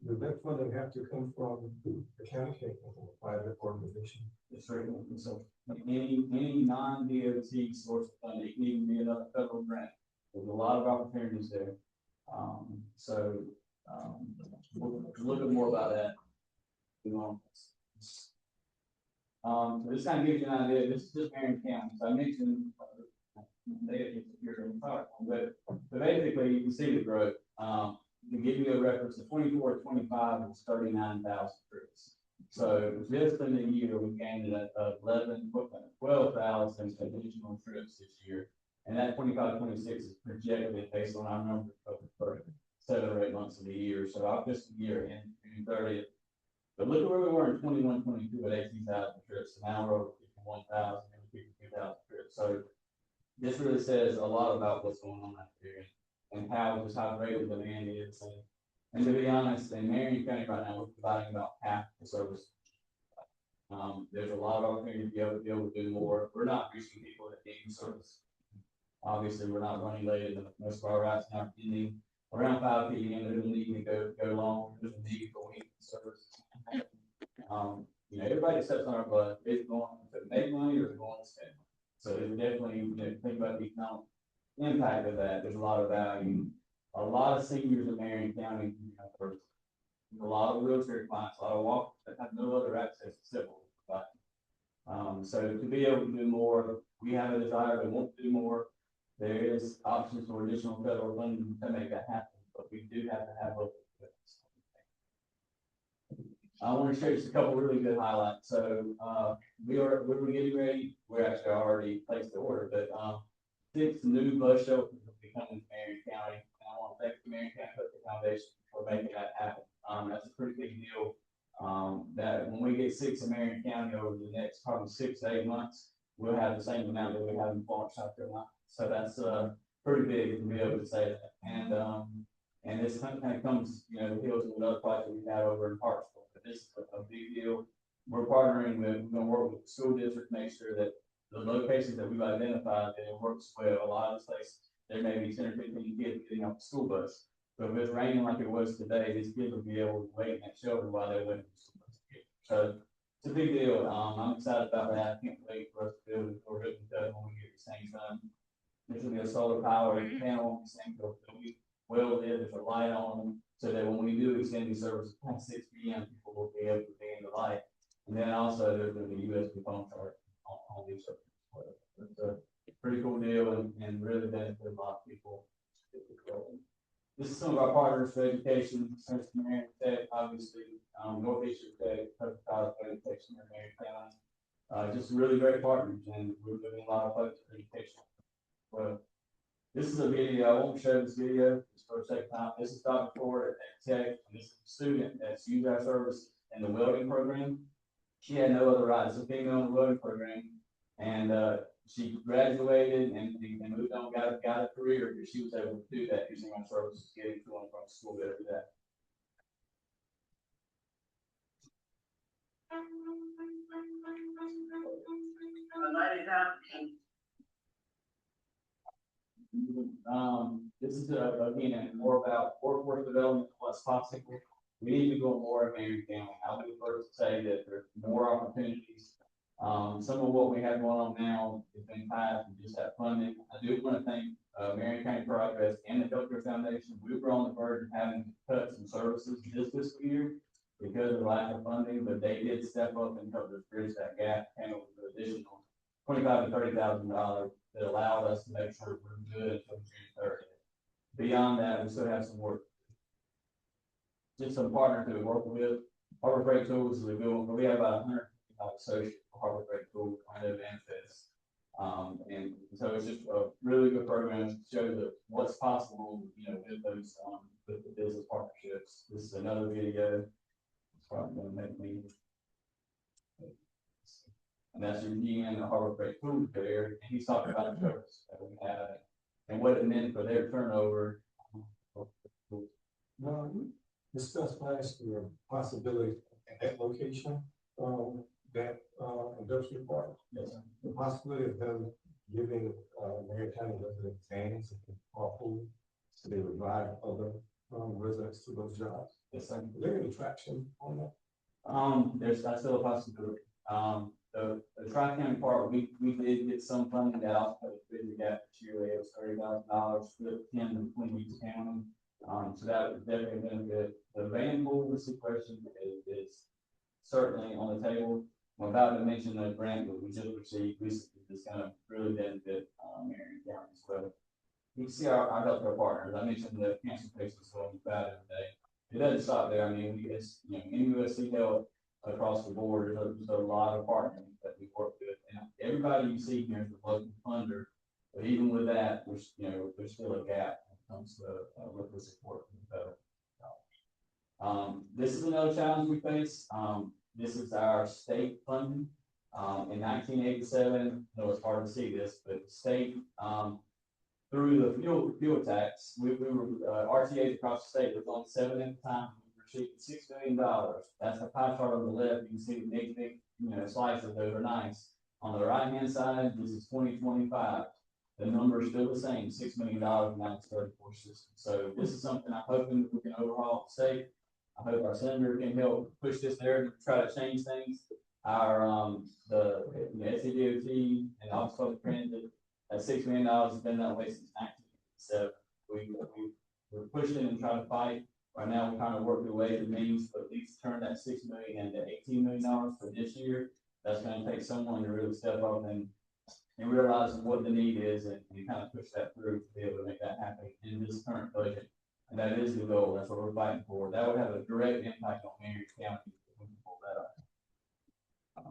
Does that funding have to come from the county, can't come from a private organization? It's right. So any non-DOT source of funding, it can even be another federal grant. There's a lot of opportunities there. We'll look at more about that. So this kind of gives you an idea. This is just Marion County. So I mentioned but basically you can see the growth. To give you a reference, the 24-25 was 39,000 trips. So just in a year, we gained 12,000 additional trips this year. And that 25-26 is projected based on our numbers for 7 or 8 months of the year. So our fiscal year in June 30th. But look at where we were in 21-22 at 18,000 trips. And now we're over 51,000 and 52,000 trips. So this really says a lot about what's going on that period and how great the demand is. And to be honest, in Marion County right now, we're providing about half the service. There's a lot of opportunity to be able to do more. We're not reaching people that need service. Obviously, we're not running late, and most of our routes now ending around 5 p.m. There's a need to go long. There's a need for weekly service. Everybody steps on our butt. It's going to make money or it's going to spend money. So it's definitely, think about the economic impact of that. There's a lot of value. A lot of seniors in Marion County, a lot of wheelchair clients, a lot of walkers that have no other access to civil. So to be able to do more, we have a desire to want to do more. There is options for additional federal funding to make that happen, but we do have to have local commitments. I want to show you just a couple of really good highlights. So we're getting ready. We're actually already placed the order, but 6 new bus shelters will be coming to Marion County. And I want to thank the Marion County Foundation for making that happen. That's a pretty big deal. That when we get 6 in Marion County over the next probably 6 to 8 months, we'll have the same amount that we have in Florence, South Carolina. So that's pretty big to be able to say that. And this kind of comes, the heels of another project we had over in Hartsville. But this is a big deal. We're going to work with the school district to make sure that the locations that we've identified, that it works well. A lot of the places, there may be 10 or 15 kids getting off the school bus. So if it's raining like it was today, these kids will be able to wait in that shelter while they're waiting for the school bus to get. So it's a big deal. I'm excited about that. I can't wait for us to build a ribbon cut when we get these things done. There's going to be a solar powered panel on these things that will be well lit. There's a light on them so that when we do extend these services past 6 p.m., people will be able to be in the light. And then also there's going to be USB phone charge on these services. It's a pretty cool deal and really benefit a lot of people. This is some of our partners for education, Central Marion Tech, obviously, Northeastern Tech, Public College Education in Marion County. Just really great partners, and we're doing a lot of folks for education. Well, this is a video. I won't show this video just for a second time. This is Dr. Ford at Tech, and this is a student that's used our service in the welding program. She had no other rights. It's a female in the welding program, and she graduated and moved on, got a career, because she was able to do that using our services, getting to and from school every day. This is again more about workforce development, what's possible. We need to go more in Marion County. I would first say that there's more opportunities. Some of what we have going on now has been tied to just that funding. I do want to thank Marion County Progress and the Healthcare Foundation. We were on the verge of having to cut some services this fiscal year because of the lack of funding, but they did step up and help us bridge that gap, and with the additional $25,000 to $30,000 that allowed us to make sure we're good until June 30th. Beyond that, we still have some work. Just some partners that we work with. Harbor Freight Tools is a good one, but we have about 155 associates for Harbor Freight Tools trying to advance this. And so it's just a really good program to show that what's possible, with those with the business partnerships. This is another video. It's probably going to make me. and that's your GM and Harbor Freight food there, and he's talking about the service that we have and what it meant for their turnover. Now, we discussed last year possibility at that location, that, industrial park. Yes, sir. The possibility of them giving, Marion County residents vans and carpool, so they would drive other, residents to those jobs. Yes, sir. Is there any traction on that? That's still a possibility. The Tri-County part, we did get some funding that also had a big gap this year. It was $30,000 split 10 between each county. So that would definitely benefit. The van pool situation is certainly on the table. I'm about to mention the grant that we just received recently that's gonna really benefit, Marion County as well. You can see our healthcare partners. I mentioned the cancer patients going bad every day. It doesn't stop there. I mean, it's, NUSC Health across the board, there's a lot of partners that we work with. And everybody you see here is a local funder, but even with that, there's still a gap when it comes to local support from the federal dollars. This is another challenge we face. This is our state funding. In 1987, I know it's hard to see this, but the state, through the fuel tax, we were, RTAs across the state, there was only 7 at the time. We received $6 million. That's the pie chart on the left. You can see the big slices. Those are nice. On the right-hand side, this is 2025. The number is still the same, $6 million, now it's 34 systems. So this is something I'm hoping that we can overhaul the state. I hope our senator can help push this narrative to try to change things. Our, the SCDOT and Office of Public Transit, that $6 million has been that way since 1987. We're pushing and trying to fight. Right now, we're trying to work the way it means to at least turn that $6 million into $18 million for this year. That's going to take someone to really step up and realize what the need is and kind of push that through to be able to make that happen in this current budget. And that is the goal. That's what we're fighting for. That would have a direct impact on Marion County if we can pull that up.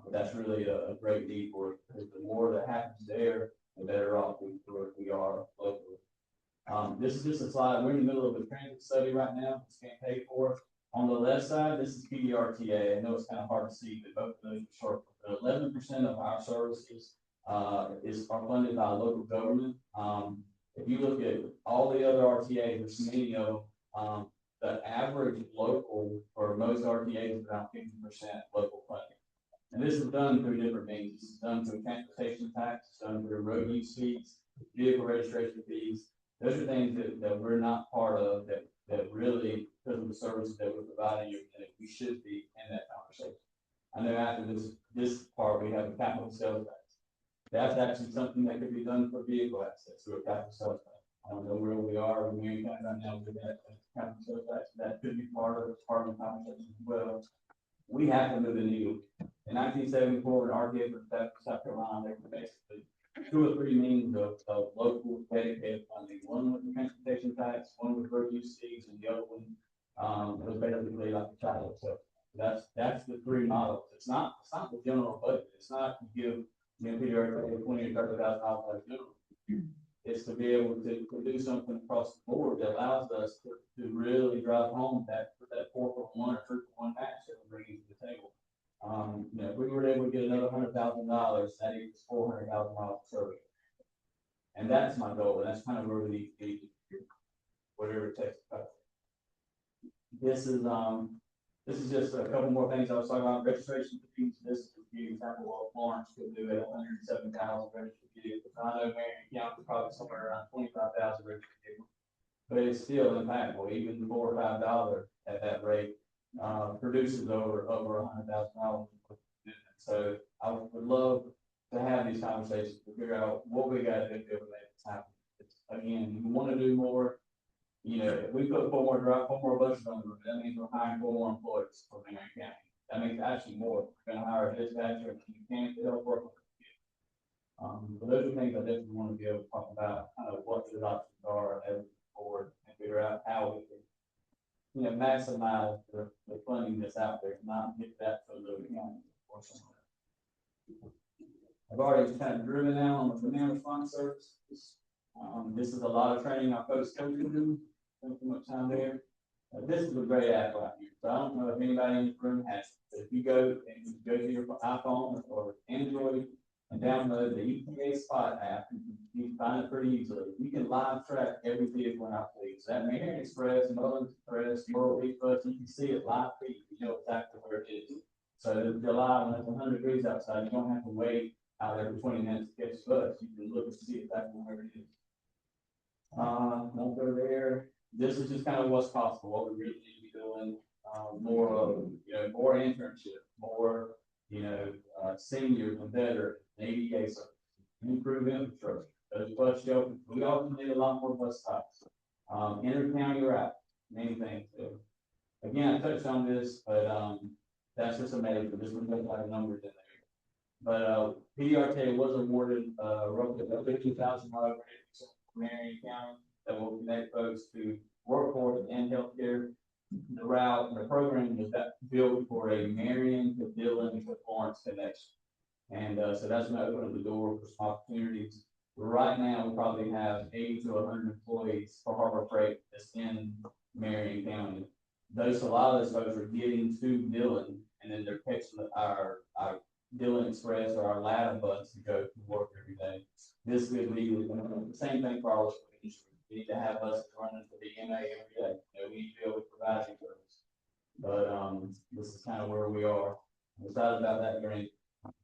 But that's really a great need for it, because the more that happens there, the better off we are locally. This is just a slide. We're in the middle of a transit study right now. It's being paid for. On the left side, this is PDRTA. I know it's kind of hard to see, but both of those are short. 11% of our services are funded by local government. If you look at all the other RTAs, there's many of them. The average local for most RTAs is around 50% local funding. And this is done through different means. This is done through transportation tax, it's done through road use fees, vehicle registration fees. Those are things that we're not part of that really, because of the services that we're providing, we should be in that conversation. I know after this part, we have a capital sales tax. That's actually something that could be done for vehicle access through a capital sales tax. I don't know where we are in Marion County right now with that capital sales tax. That could be part of the conversation as well. We have to move the needle. In 1974, when RTA was established in South Carolina, there were basically 2 or 3 means of local dedicated funding. One was the transportation tax, one was road use fees, and the other one was basically like a child. So that's the 3 models. It's not the general budget. It's not to give Peter $20,000 or $30,000 general. It's to be able to do something across the board that allows us to really drive home that 4-for-1 or 3-for-1 match that we're bringing to the table. If we were able to get another $100,000, that equals $400,000 service. And that's my goal. And that's kind of where we need to be, whatever it takes. This is just a couple more things I was talking about. Registration fees. This is an example of what Florence could do at 107,000 registered vehicles. I know Marion County is probably somewhere around 25,000 registered vehicles, but it's still impactful. Even $4 or $5 at that rate produces over $100,000. So I would love to have these conversations to figure out what we got to do to make this happen. Again, you want to do more. If we put 4 more buses on the road, that means we're hiring 4 more employees for Marion County. That means actually more. We're going to hire a dispatcher and mechanic to help work with it. But those are things I definitely want to be able to talk about, kind of what the options are as we move forward and figure out how we can, maximize the funding that's out there, not get that for the county or somewhere. I've already kind of driven down on the demand response services. This is a lot of training our folks go through. Spend too much time there. This is a great app right here, so I don't know if anybody in this room has, it. If you go to your iPhone or Android and download the EPA Spot app, you can find it pretty easily. You can live track every vehicle in our fleet. So that Marion Express, Mullins Express, Laurel Leaf Bus, you can see it live feed, you know exactly where it is. So in July, when it's 100 degrees outside, you don't have to wait out there for 20 minutes to catch the bus. You can look and see exactly where it is. Won't go there. This is just kind of what's possible, what we really need to be doing, more of, more internship, more, seniors and veterans, ADA service, improve infrastructure, those bus shelters. We also need a lot more bus stops. Inter-county route, main thing too. Again, I touched on this, but, that's just amazing. This was a lot of numbers in there. But, PDRT was awarded, roughly $50,000 grant from Marion County that will connect folks to workforce and healthcare. The route and the program was built for a Marion to Dillon to Florence connection. And so that's going to open up the door for some opportunities. Right now, we probably have 80 to 100 employees for Harbor Freight that's in Marion County. A lot of those folks are getting to Dillon, and then they're catching our Dillon Express or our Latham bus to go to work every day. This could be the same thing for our local industry. We need to have buses running for the MA every day. We need to be able to provide service. But this is kind of where we are. I'm excited about that grant.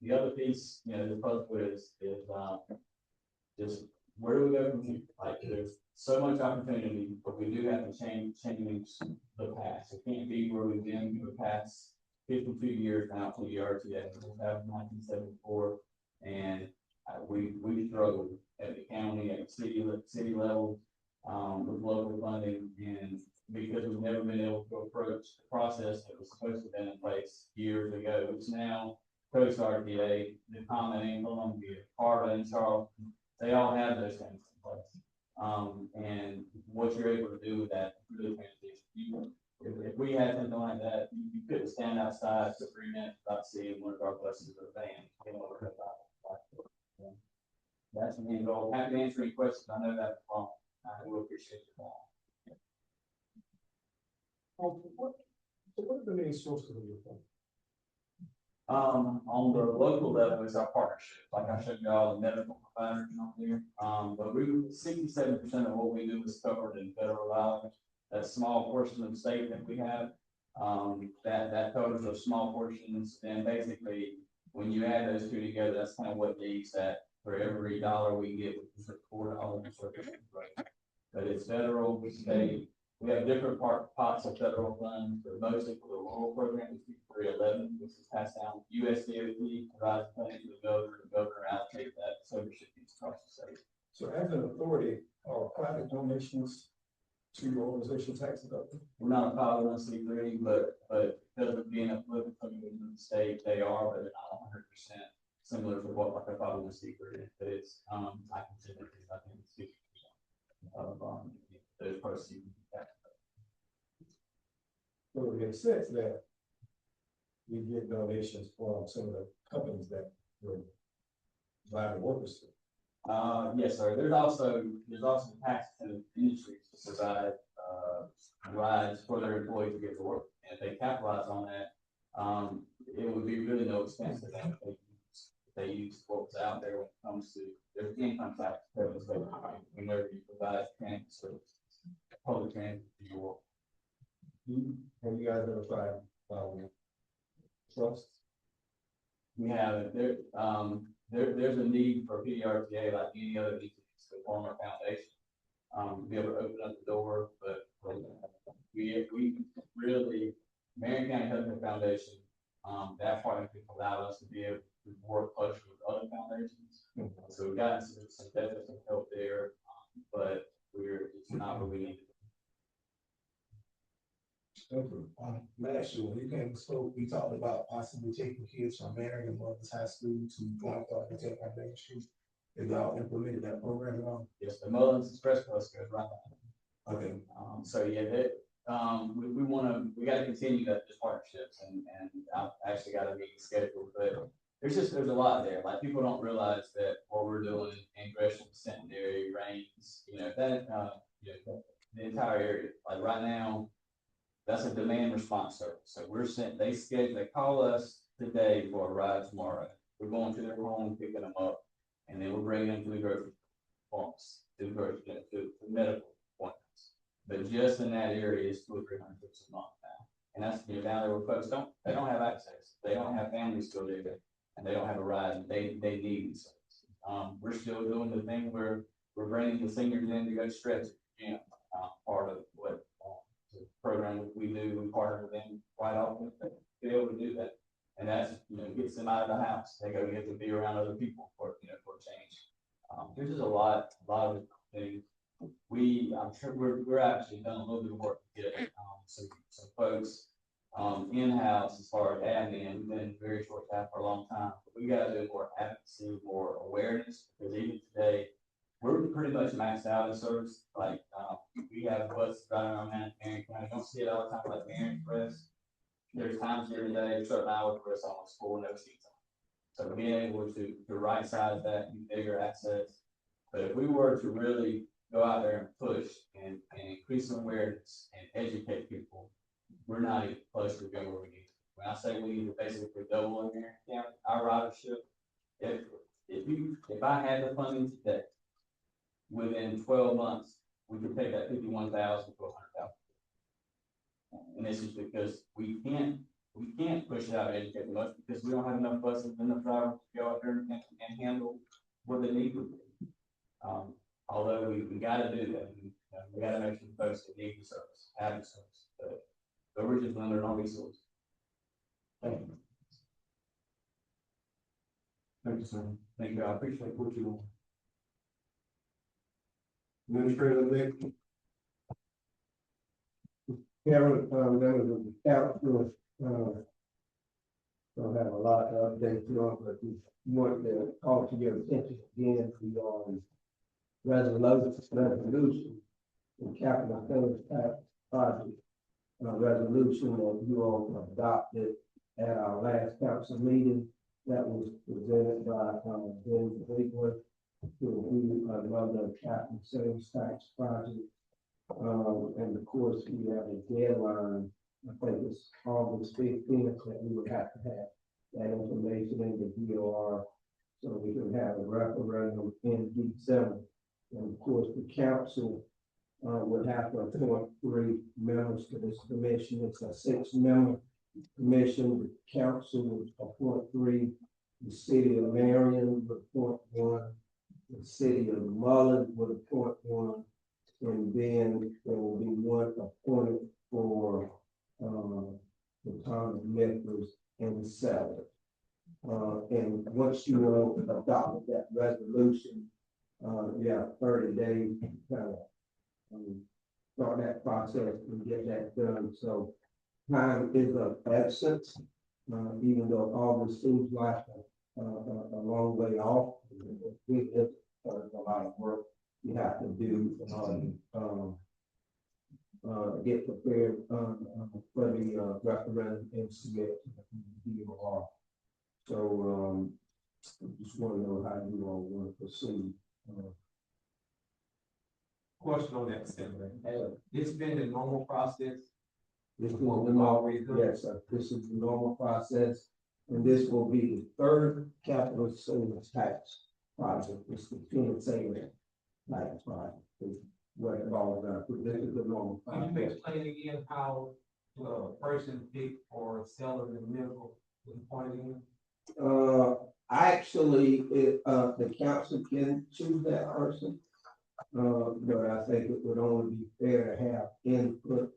The other piece, the puzzle is just where do we go from here? Like, there's so much opportunity, but we do have to change the past. It can't be where we've been for the past 52 years now to the RTA. We have 1974, and we struggled at the county, at the city level, with local funding, and because we've never been able to approach the process that was supposed to have been in place years ago. It's now Coast RTA, the Common, Columbia, Harvard, and Charleston. They all have those things in place. And what you're able to do with that really transition. If we had something like that, you couldn't stand outside for 3 minutes without seeing one of our buses or vans. That's the main goal. Happy to answer any questions. I know that's long. I will appreciate your time. What are the main sources of your funding? On the local level is our partnership. Like I showed you all the medical providers out there. But 67% of what we do is covered in federal dollars. That small portion of the state that we have, that covers those small portions. And basically, when you add those two together, that's kind of what leaves that. For every dollar we get, we put $4 in service. Right? But it's federal, state. We have different pots of federal funds, but mostly for the rural program, it's 311, which is passed down. USDOT provides funding to the governor allocates that so recipients across the state. So as an authority, are private donations to your organization tax deductible? We're not a 501c3, but because of being a political company in the state, they are, but they're not 100% similar to what like a 501c3 is. But it's, I consider it, I think it's 50% of those proceeds. So it makes sense that we get donations from some of the companies that we're providing workers to. Yes, sir. There's also tax incentive industries to provide rides for their employees to get to work. And if they capitalize on that, it would be really no expense to them if they use what was out there when it comes to their income tax credits. Whenever you provide transit services, public transit to your work. Have you guys ever tried trust? We have it. There's a need for PDRTA like any other entities to form a foundation. To be able to open up the door, but we really Marion County Healthcare Foundation, that partnership allowed us to be able to work closer with other foundations. So we've gotten some benefits of help there, but it's not what we need. Last year, when we came and spoke, we talked about possibly taking kids from Marion Mothers High School to join the Tech on Main Street. If y'all implemented that program at all? Yes, the Mullins Express bus goes right now. Okay. So yeah, we got to continue those partnerships, and I've actually got a meeting scheduled, but there's a lot there. Like, people don't realize that what we're doing in Gresham, Centenary, Rains, the entire area. Like right now, That's a demand response service. So they call us today for a ride tomorrow. We're going to their home, picking them up, and then we're bringing them to the grocery points, to the medical appointments. But just in that area is 200 or 300 trips a month now. And that's, down there where folks don't have access. They don't have families still there, and they don't have a ride, and they need these services. We're still doing the thing where we're bringing the seniors in to go stretch at the gym. Part of what the program that we do, we partner with them quite often to be able to do that. And that's, gets them out of the house. They get to be around other people for change. There's just a lot of things. I'm sure we're actually done a little bit of work to get some folks in-house as far as admin. We've been in very short time for a long time. But we got to do more advocacy, more awareness, because even today, we're pretty much maxed out in service. Like, we have buses driving around Marion County. Don't see it all the time like Marion Express. There's times during the day, certain hours where it's almost full, no seats on. So being able to right size that, bigger access. But if we were to really go out there and push and increase awareness and educate people, we're not even close to where we need to. When I say we need to basically double in Marion County, our ridership, if I had the funding today, within 12 months, we could take that 51,000 to 100,000. And this is because we can't push it out and educate much because we don't have enough buses and enough drivers to go out there and handle what they need to do. Although we gotta do that, we gotta make sure the folks that need the service, have the service, but we're just limited on resources. Thank you. Thank you, sir. Thank you. I appreciate what you do. Administrator Nick. Karen, members of the council, don't have a lot to update you on, but we want to call to your attention again to resolution in capital sales tax project resolution that you all adopted at our last council meeting that was presented by Ben Ziegler to review another capital sales tax project. And of course, we have a deadline, I think it's August 15th, that we would have to have that information in the DOR so we can have a referendum in December. And of course, the council would have to appoint 3 members to this commission. It's a 6-member commission. The council would appoint 3. The city of Marion would appoint 1. The city of Mullen would appoint 1. And then there will be 1 appointed for the town of Memphis and Salad. And once you all adopt that resolution, you have 30 days to kind of start that process and get that done. So time is of essence, even though August seems like a long way off. It's a lot of work you have to do get prepared for the referendum and submit to the DOR. So just want to know how you all want to proceed. Question on that, Senator. It's been the normal process. This is the normal, yes, sir. This is the normal process, and this will be the 3rd capital sales tax project. It's the sales tax project. What it all about. This is the normal process. Can you explain again how a person picked or seller in the middle was appointed in? Actually, the council can choose that person. But I think it would only be fair to have input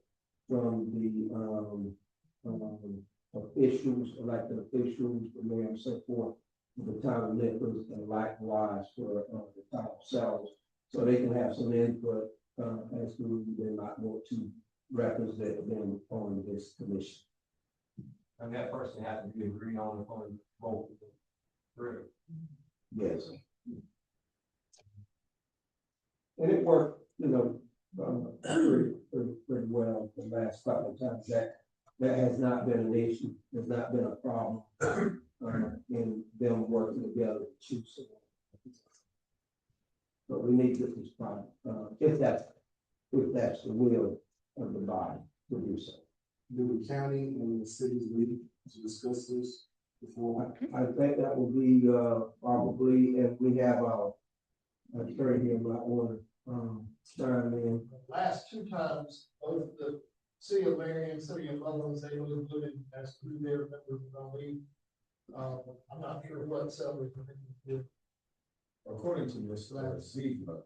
from the officials, elected officials, the mayor and so forth, the town of Memphis, and likewise for the town themselves, so they can have some input as to who they might want to represent them on this commission. And that person has to be agreed on both. Yes. And it worked, pretty well the last couple of times. That has not been an issue. There's not been a problem in them working together to choose someone. But we need to get this problem, if that's the will of the body to do so. do the county and the cities meet to discuss this before? I think that will be, probably, if we have our attorney here, might want to, chime in. The last two times, both the city of Marion, city of Mullins, they were included as through their members of the league. I'm not sure what salary. According to Mr. Ziegler,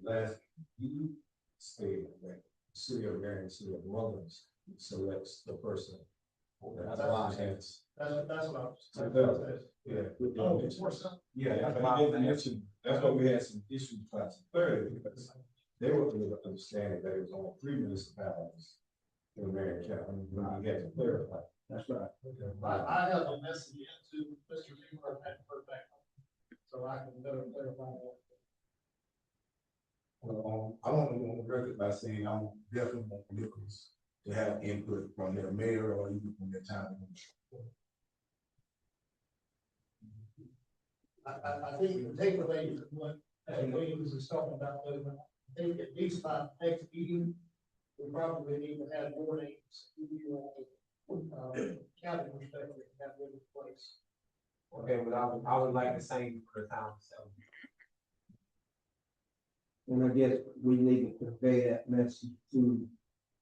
last you stated that city of Marion, city of Mullins selects the person. That's why I asked. That's what I was. Yeah. Oh, it's more simple. Yeah, that's why we had some issues class third, because they were under the understanding that it was only 3 municipalities in Marion County. We had to clarify. That's right. I have a message into Mr. Ziegler and heard back, so I can better clarify that. I want to go on the record by saying I'm definitely looking to have input from their mayor or even from their town administrator. I think the takeaway is what Williams is talking about, I think at least by next meeting, we probably need to have more names, county perspective, that would be place. Okay, but I would like the same for the town, so. And I guess we need to convey that message to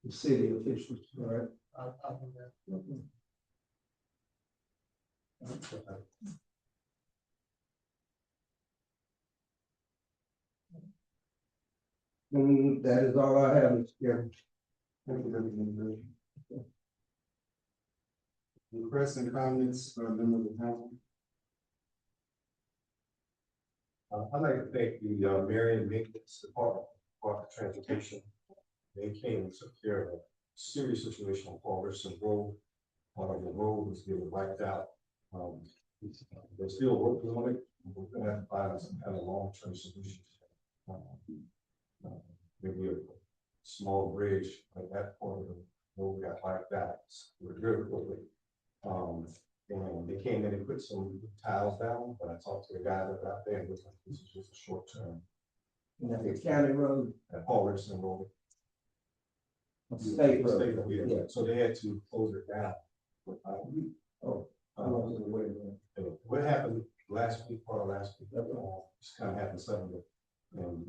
the city officials, right? I'll do that. That is all I have, Mr. Chairman. Thank you, Deputy Mayor. Requests and comments from members of the council? I'd like to thank the Marion Maintenance Department of Transportation. They came and took care of a serious situation on Paul Richardson Road. The road was getting wiped out. They're still working on it. We're gonna have to find some kind of long-term solution. Maybe a small bridge like that part of the road got wiped out. We're very quickly. And they came in and put some tiles down, but I talked to the guy that got there and it was like, this is just a short term. And that's the county road, At Paul Richardson Road. state road. State road, yeah. So they had to close it down. I wasn't aware of that. What happened last week, part of last week, just kind of happened suddenly. And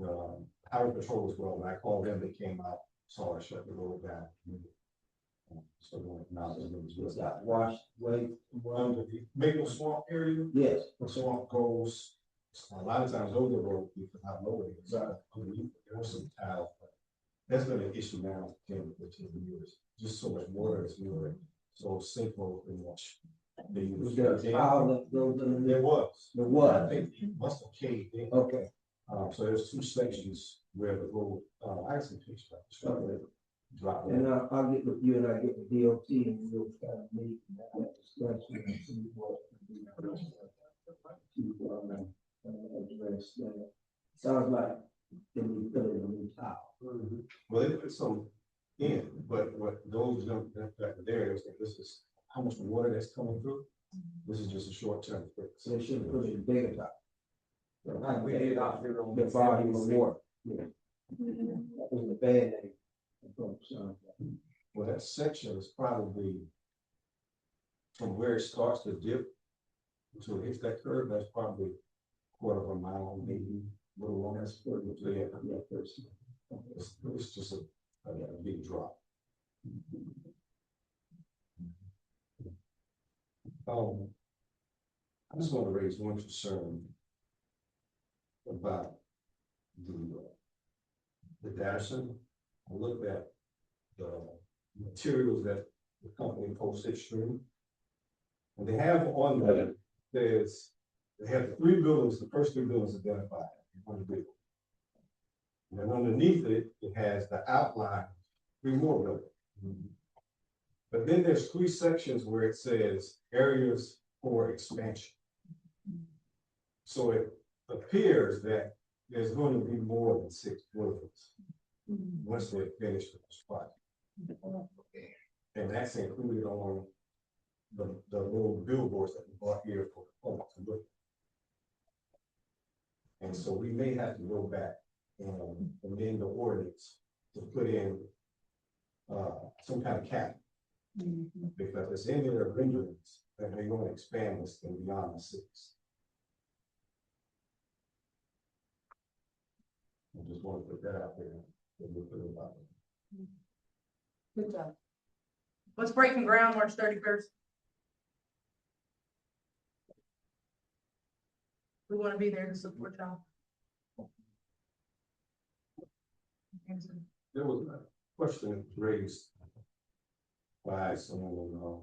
Highway Patrol as well, when I called them, they came out, saw I shut the road down. So now It's got washed away. under the Maple Swamp area, Yes. the swamp goes, a lot of times over the road, because how low it is. Underneath, there was some tile, but that's been an issue now for 10 to 15 years. Just so much water is moving, so sinkhole pretty much. They Was use there a tile that goes in there? There was. There was. I think it must have caved in. Okay. So there's 2 sections where the road, I see pictures of it. Drop And in. I'll get with you and I get the DOT and we'll kind of meet and have that discussion and see what. Address that. Sounds like they need to put in a new tile. Well, they put some in, but what those that there is that this is how much water that's coming through. This is just a short term fix. So they should have put in a bigger tile. We did out there. The volume of water. Yeah. That was a bad name. Well, that section is probably from where it starts to dip until it hits that curve, that's probably quarter of a mile, maybe a little longer. It's just a big drop. I just want to raise one concern about the data center. I looked at the materials that the company posted stream. And they have on there, they have the 3 buildings, the first 3 buildings identified in one building. And then underneath it, it has the outline, 3 more buildings. But then there's 3 sections where it says areas for expansion. So it appears that there's going to be more than 6 buildings once they're finished with this project. And that's included on the little billboards that we bought here for the public to look at. And so we may have to go back and amend the ordinance to put in some kind of cap. Because it's in their agreements that they're gonna expand this thing beyond the 6. I just want to put that out there. Good job. What's breaking ground March 31st? We want to be there to support y'all. There was a question raised by someone,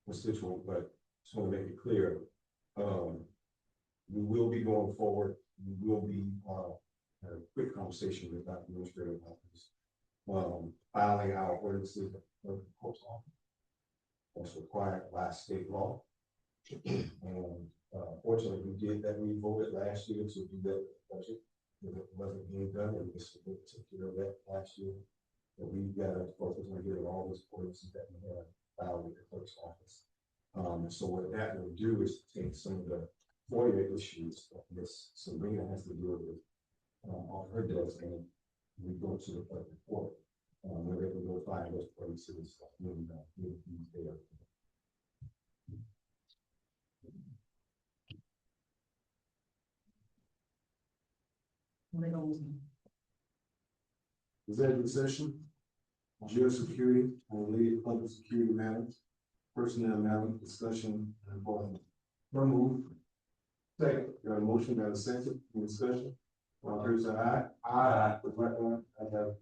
constituent, but just want to make it clear. We will be going forward. We will be, had a quick conversation with our administrative office. Filing our ordinances of the post office. That's required by state law. And, fortunately, we did that. We voted last year to do that budget. It wasn't being done, and this will take care of that last year. But we've got to focus on getting all those ordinances that we have filed with the clerk's office. So what that will do is take some of the FOIA issues that Ms. Sabrina has to deal with on her desk, and we go to the clerk report, where they can go find those places in these there. Executive session, jail security and related public security matters, personnel matters, discussion and employment. No move. Second. Got a motion, got a second, any discussion? All fair say aye. Aye. With right one, I have.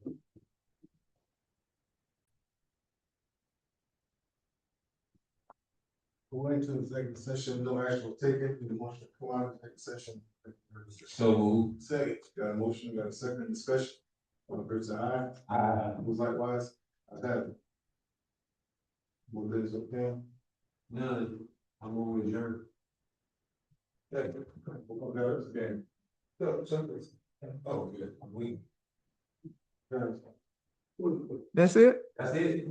Going to executive session, no action will take it, the motion to come out of executive session. So moved. Second, got a motion, got a second, discussion. All fair say aye. Aye. Who's likewise, I have it. Move this up down. None. I'm over adjourned. Okay, okay. So, something. Oh, good, we. That's it? That's it.